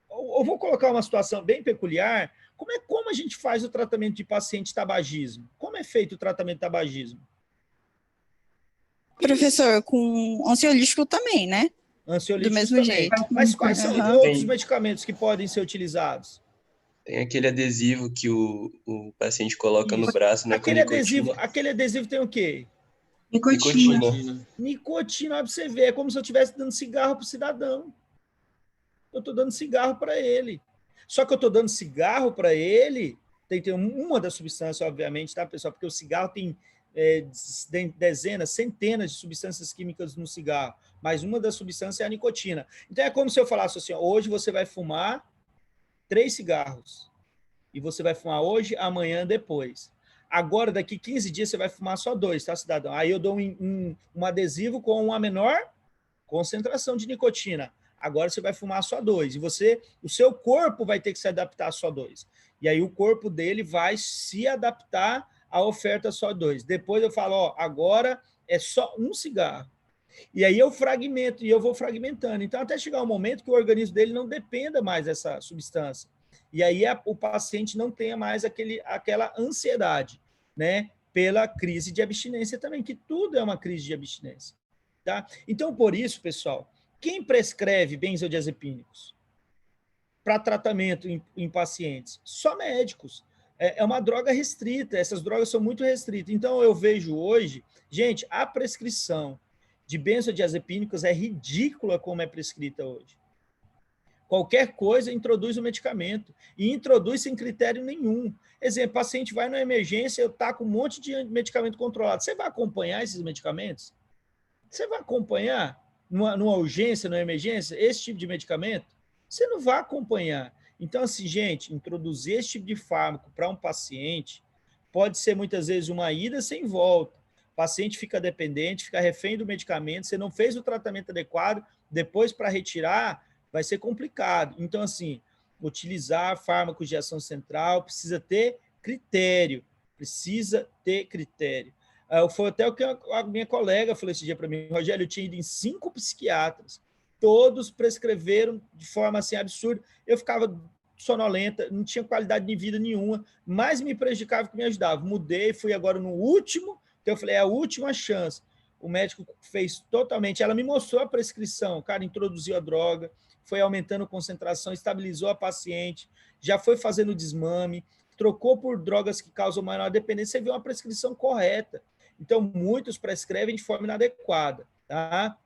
Eu vou colocar uma situação bem peculiar. Como a gente faz o tratamento de paciente tabagismo? Como é feito o tratamento de tabagismo? Professor, com ansiolítico também, né? Ansiolíticos do mesmo também. jeito. Mas quais são outros medicamentos que podem ser utilizados? Tem aquele adesivo que o paciente coloca no braço, né? Aquele adesivo tem o quê? Nicotina. Nicotina, olha pra você ver, é como se eu estivesse dando cigarro pro cidadão. Eu estou dando cigarro para ele. Só que eu estou dando cigarro para ele, tem uma das substâncias, obviamente, tá, pessoal? Porque o cigarro tem dezenas, centenas de substâncias químicas no cigarro, mas uma das substâncias é a nicotina. Então é como se eu falasse assim, ó, hoje você vai fumar 3 cigarros, e você vai fumar hoje, amanhã, depois. Agora, daqui 15 dias, você vai fumar só 2, tá, cidadão? Aí eu dou um adesivo com uma menor concentração de nicotina. Agora você vai fumar só 2. E o seu corpo vai ter que se adaptar a só 2. E aí o corpo dele vai se adaptar à oferta só 2. Depois eu falo, ó, agora é só um cigarro. E aí eu fragmento, e eu vou fragmentando. Então, até chegar um momento que o organismo dele não dependa mais dessa substância. E aí o paciente não tenha mais aquela ansiedade, né? Pela crise de abstinência também, que tudo é uma crise de abstinência. Tá? Então, por isso, pessoal, quem prescreve benzodiazepínicos para tratamento em pacientes? Só médicos. É uma droga restrita, essas drogas são muito restritas. Então, eu vejo hoje, gente, a prescrição de benzodiazepínicos é ridícula como é prescrita hoje. Qualquer coisa introduz o medicamento, e introduz sem critério nenhum. Exemplo, o paciente vai na emergência, eu tá com um monte de medicamento controlado. Você vai acompanhar esses medicamentos? Você vai acompanhar numa urgência, numa emergência, esse tipo de medicamento? Você não vai acompanhar. Então, assim, gente, introduzir esse tipo de fármaco para um paciente pode ser, muitas vezes, uma ida sem volta. O paciente fica dependente, fica refém do medicamento, você não fez o tratamento adequado, depois, para retirar, vai ser complicado. Então, assim, utilizar fármacos de ação central precisa ter critério. Precisa ter critério. Foi até o que a minha colega falou esse dia para mim, Rogério, eu tinha ido em 5 psiquiatras, todos prescreveram de forma assim absurda, eu ficava sonolenta, não tinha qualidade de vida nenhuma, mais me prejudicava que me ajudava. Mudei, fui agora no último, então eu falei, é a última chance. O médico fez totalmente, ela me mostrou a prescrição, cara, introduziu a droga, foi aumentando a concentração, estabilizou a paciente, já foi fazendo desmame, trocou por drogas que causam maior dependência, você vê uma prescrição correta. Então, muitos prescrevem de forma inadequada, tá?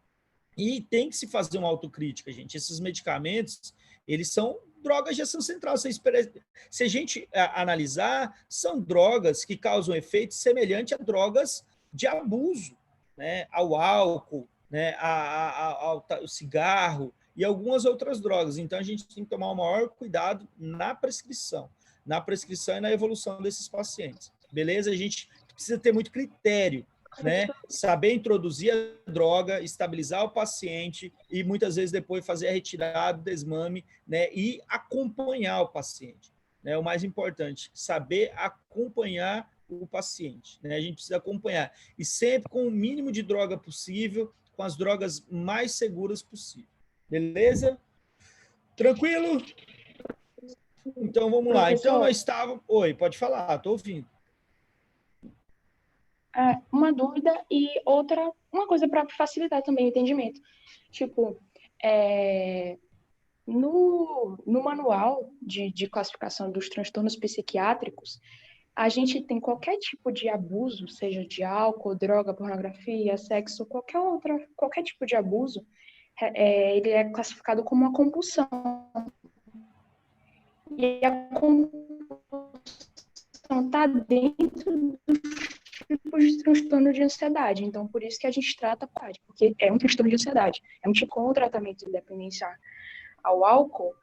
E tem que se fazer uma autocrítica, gente. Esses medicamentos, eles são drogas de ação central. Se a gente analisar, são drogas que causam efeito semelhante a drogas de abuso, né? Ao álcool, né? Ao cigarro e algumas outras drogas. Então, a gente tem que tomar o maior cuidado na prescrição e na evolução desses pacientes. Beleza? A gente precisa ter muito critério, né? Saber introduzir a droga, estabilizar o paciente e muitas vezes depois fazer a retirada do desmame, né? E acompanhar o paciente, né? O mais importante, saber acompanhar o paciente, né? A gente precisa acompanhar e sempre com o mínimo de droga possível, com as drogas mais seguras possível. Beleza? Tranquilo? Então vamos lá. Então nós estávamos. Oi, pode falar, estou ouvindo. Uma dúvida e outra, uma coisa para facilitar também o entendimento. Tipo, no manual de classificação dos transtornos psiquiátricos, a gente tem qualquer tipo de abuso, seja de álcool, droga, pornografia, sexo, qualquer tipo de abuso, ele é classificado como uma compulsão. E a compulsão está dentro dos tipos de transtorno de ansiedade. Então, por isso que a gente trata, porque é um transtorno de ansiedade. É um tipo com o tratamento de dependência ao álcool.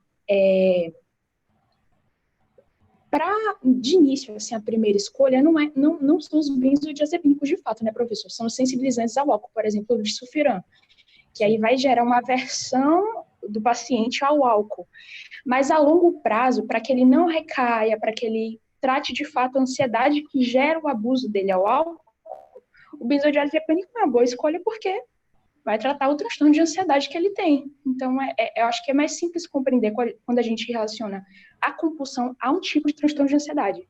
De início, assim, a primeira escolha não são os benzodiazepínicos de fato, né, professor? São os sensibilizantes ao álcool, por exemplo, o disulfiram, que aí vai gerar uma aversão do paciente ao álcool. Mas a longo prazo, para que ele não recaia, para que ele trate de fato a ansiedade que gera o abuso dele ao álcool, o benzodiazepínico é uma boa escolha porque vai tratar o transtorno de ansiedade que ele tem. Então, eu acho que é mais simples compreender quando a gente relaciona a compulsão a um tipo de transtorno de ansiedade.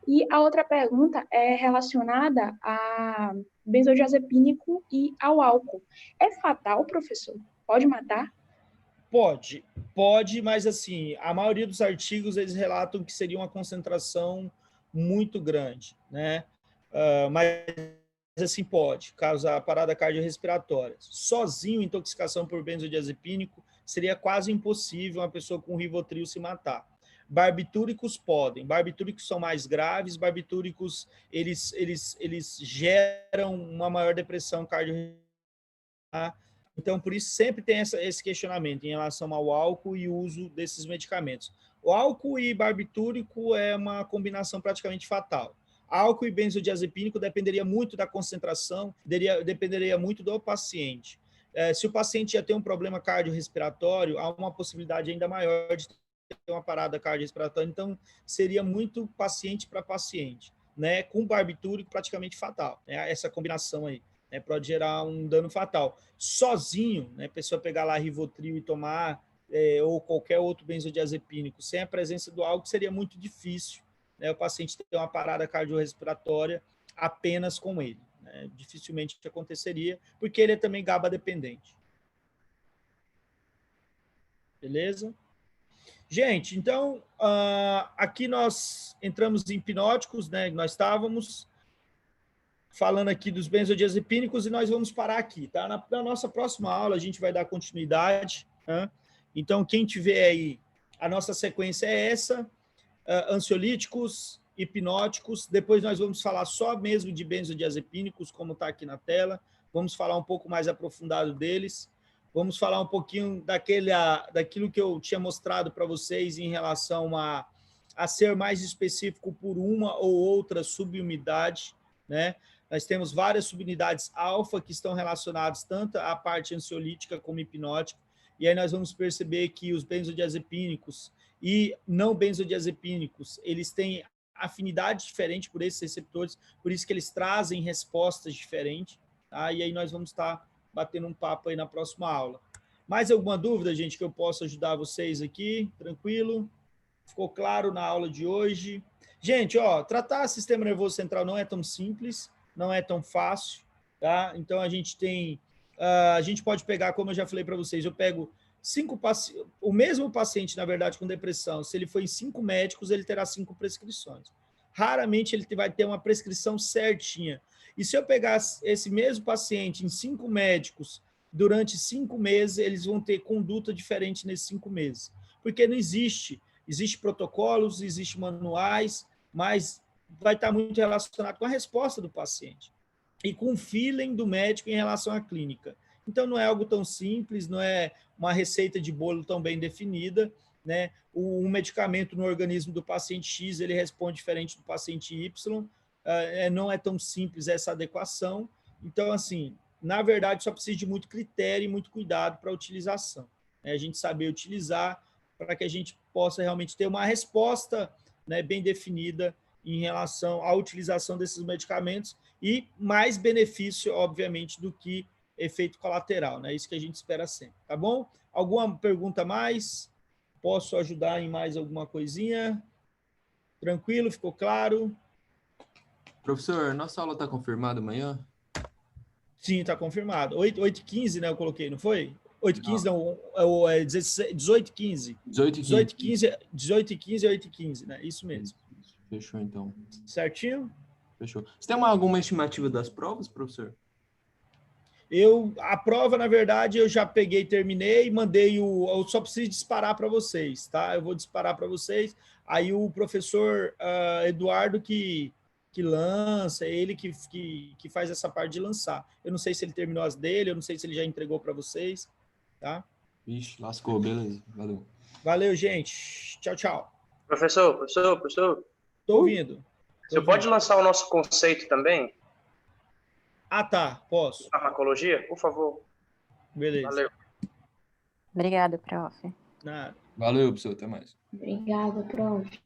E a outra pergunta é relacionada a benzodiazepínico e ao álcool. É fatal, professor? Pode matar? Pode, mas assim, a maioria dos artigos eles relatam que seria uma concentração muito grande, né? mas assim pode causar parada cardiorrespiratória. Sozinho, intoxicação por benzodiazepínico seria quase impossível uma pessoa com Rivotril se matar. Barbitúricos podem. Barbitúricos são mais graves. Barbitúricos, eles geram uma maior depressão cardiorrespiratória. Então, por isso, sempre tem esse questionamento em relação ao álcool e o uso desses medicamentos. O álcool e barbitúrico é uma combinação praticamente fatal. Álcool e benzodiazepínico dependeria muito da concentração, dependeria muito do paciente. Se o paciente já tem um problema cardiorrespiratório, há uma possibilidade ainda maior de ter uma parada cardiorrespiratória, então seria muito paciente para paciente, né? Com barbitúrico praticamente fatal, né? Essa combinação aí, né? Pode gerar um dano fatal. Sozinho, né? A pessoa pegar lá Rivotril e tomar, ou qualquer outro benzodiazepínico, sem a presença do álcool, seria muito difícil, né, o paciente ter uma parada cardiorrespiratória apenas com ele, né? Dificilmente aconteceria, porque ele é também GABA dependente. Beleza? Gente, então, aqui nós entramos em hipnóticos, né? Nós estávamos falando aqui dos benzodiazepínicos e nós vamos parar aqui, tá? Na nossa próxima aula, a gente vai dar continuidade, né? Então, quem tiver aí, a nossa sequência é essa: ansiolíticos, hipnóticos. Depois nós vamos falar só mesmo de benzodiazepínicos, como está aqui na tela. Vamos falar um pouco mais aprofundado deles. Vamos falar um pouquinho daquilo que eu tinha mostrado para vocês em relação a ser mais específico por uma ou outra subunidade, né? Nós temos várias subunidades alfa que estão relacionadas tanto à parte ansiolítica como hipnótica, e aí nós vamos perceber que os benzodiazepínicos e não benzodiazepínicos, eles têm afinidade diferente por esses receptores, por isso que eles trazem respostas diferentes, tá? E aí nós vamos estar batendo um papo aí na próxima aula. Mais alguma dúvida, gente, que eu possa ajudar vocês aqui? Tranquilo? Ficou claro na aula de hoje? Gente, tratar sistema nervoso central não é tão simples, não é tão fácil, tá? Então, a gente pode pegar, como eu já falei para vocês, eu pego o mesmo paciente, na verdade, com depressão, se ele for em 5 médicos, ele terá 5 prescrições. Raramente ele vai ter uma prescrição certinha. E se eu pegar esse mesmo paciente em 5 médicos durante 5 meses, eles vão ter conduta diferente nesses 5 meses. Porque não existe protocolos, existe manuais, mas vai estar muito relacionado com a resposta do paciente e com o feeling do médico em relação à clínica. Então, não é algo tão simples, não é uma receita de bolo tão bem definida, né? Um medicamento no organismo do paciente X, ele responde diferente do paciente Y, não é tão simples essa adequação. Então, assim, na verdade, só precisa de muito critério e muito cuidado para a utilização, né? A gente saber utilizar para que a gente possa realmente ter uma resposta, né, bem definida em relação à utilização desses medicamentos e mais benefício, obviamente, do que efeito colateral, né? Isso que a gente espera sempre, tá bom? Alguma pergunta a mais? Posso ajudar em mais alguma coisinha? Tranquilo? Ficou claro? Professor, nossa aula está confirmada amanhã? Sim, está confirmado. 8h15, né? Eu coloquei, não foi? 8h15 não, é 18h15. 18h15. 18h15 e 8h15, né? Isso mesmo. Fechou, então. Certinho? Fechou. Você tem alguma estimativa das provas, professor? A prova, na verdade, eu já peguei, terminei, mandei eu só preciso disparar para vocês, tá? Eu vou disparar para vocês, aí o professor Eduardo que lança, ele que faz essa parte de lançar. Eu não sei se ele terminou as dele, eu não sei se ele já entregou para vocês, tá? Ixi, lascou, beleza, valeu. Valeu, gente. Tchau, tchau. Professor. Tô ouvindo. Você pode lançar o nosso conceito também? Ah, tá. Posso. Farmacologia, por favor. Beleza. Valeu. Obrigada, prof. Nada. Valeu, professor, até mais. Obrigada, prof.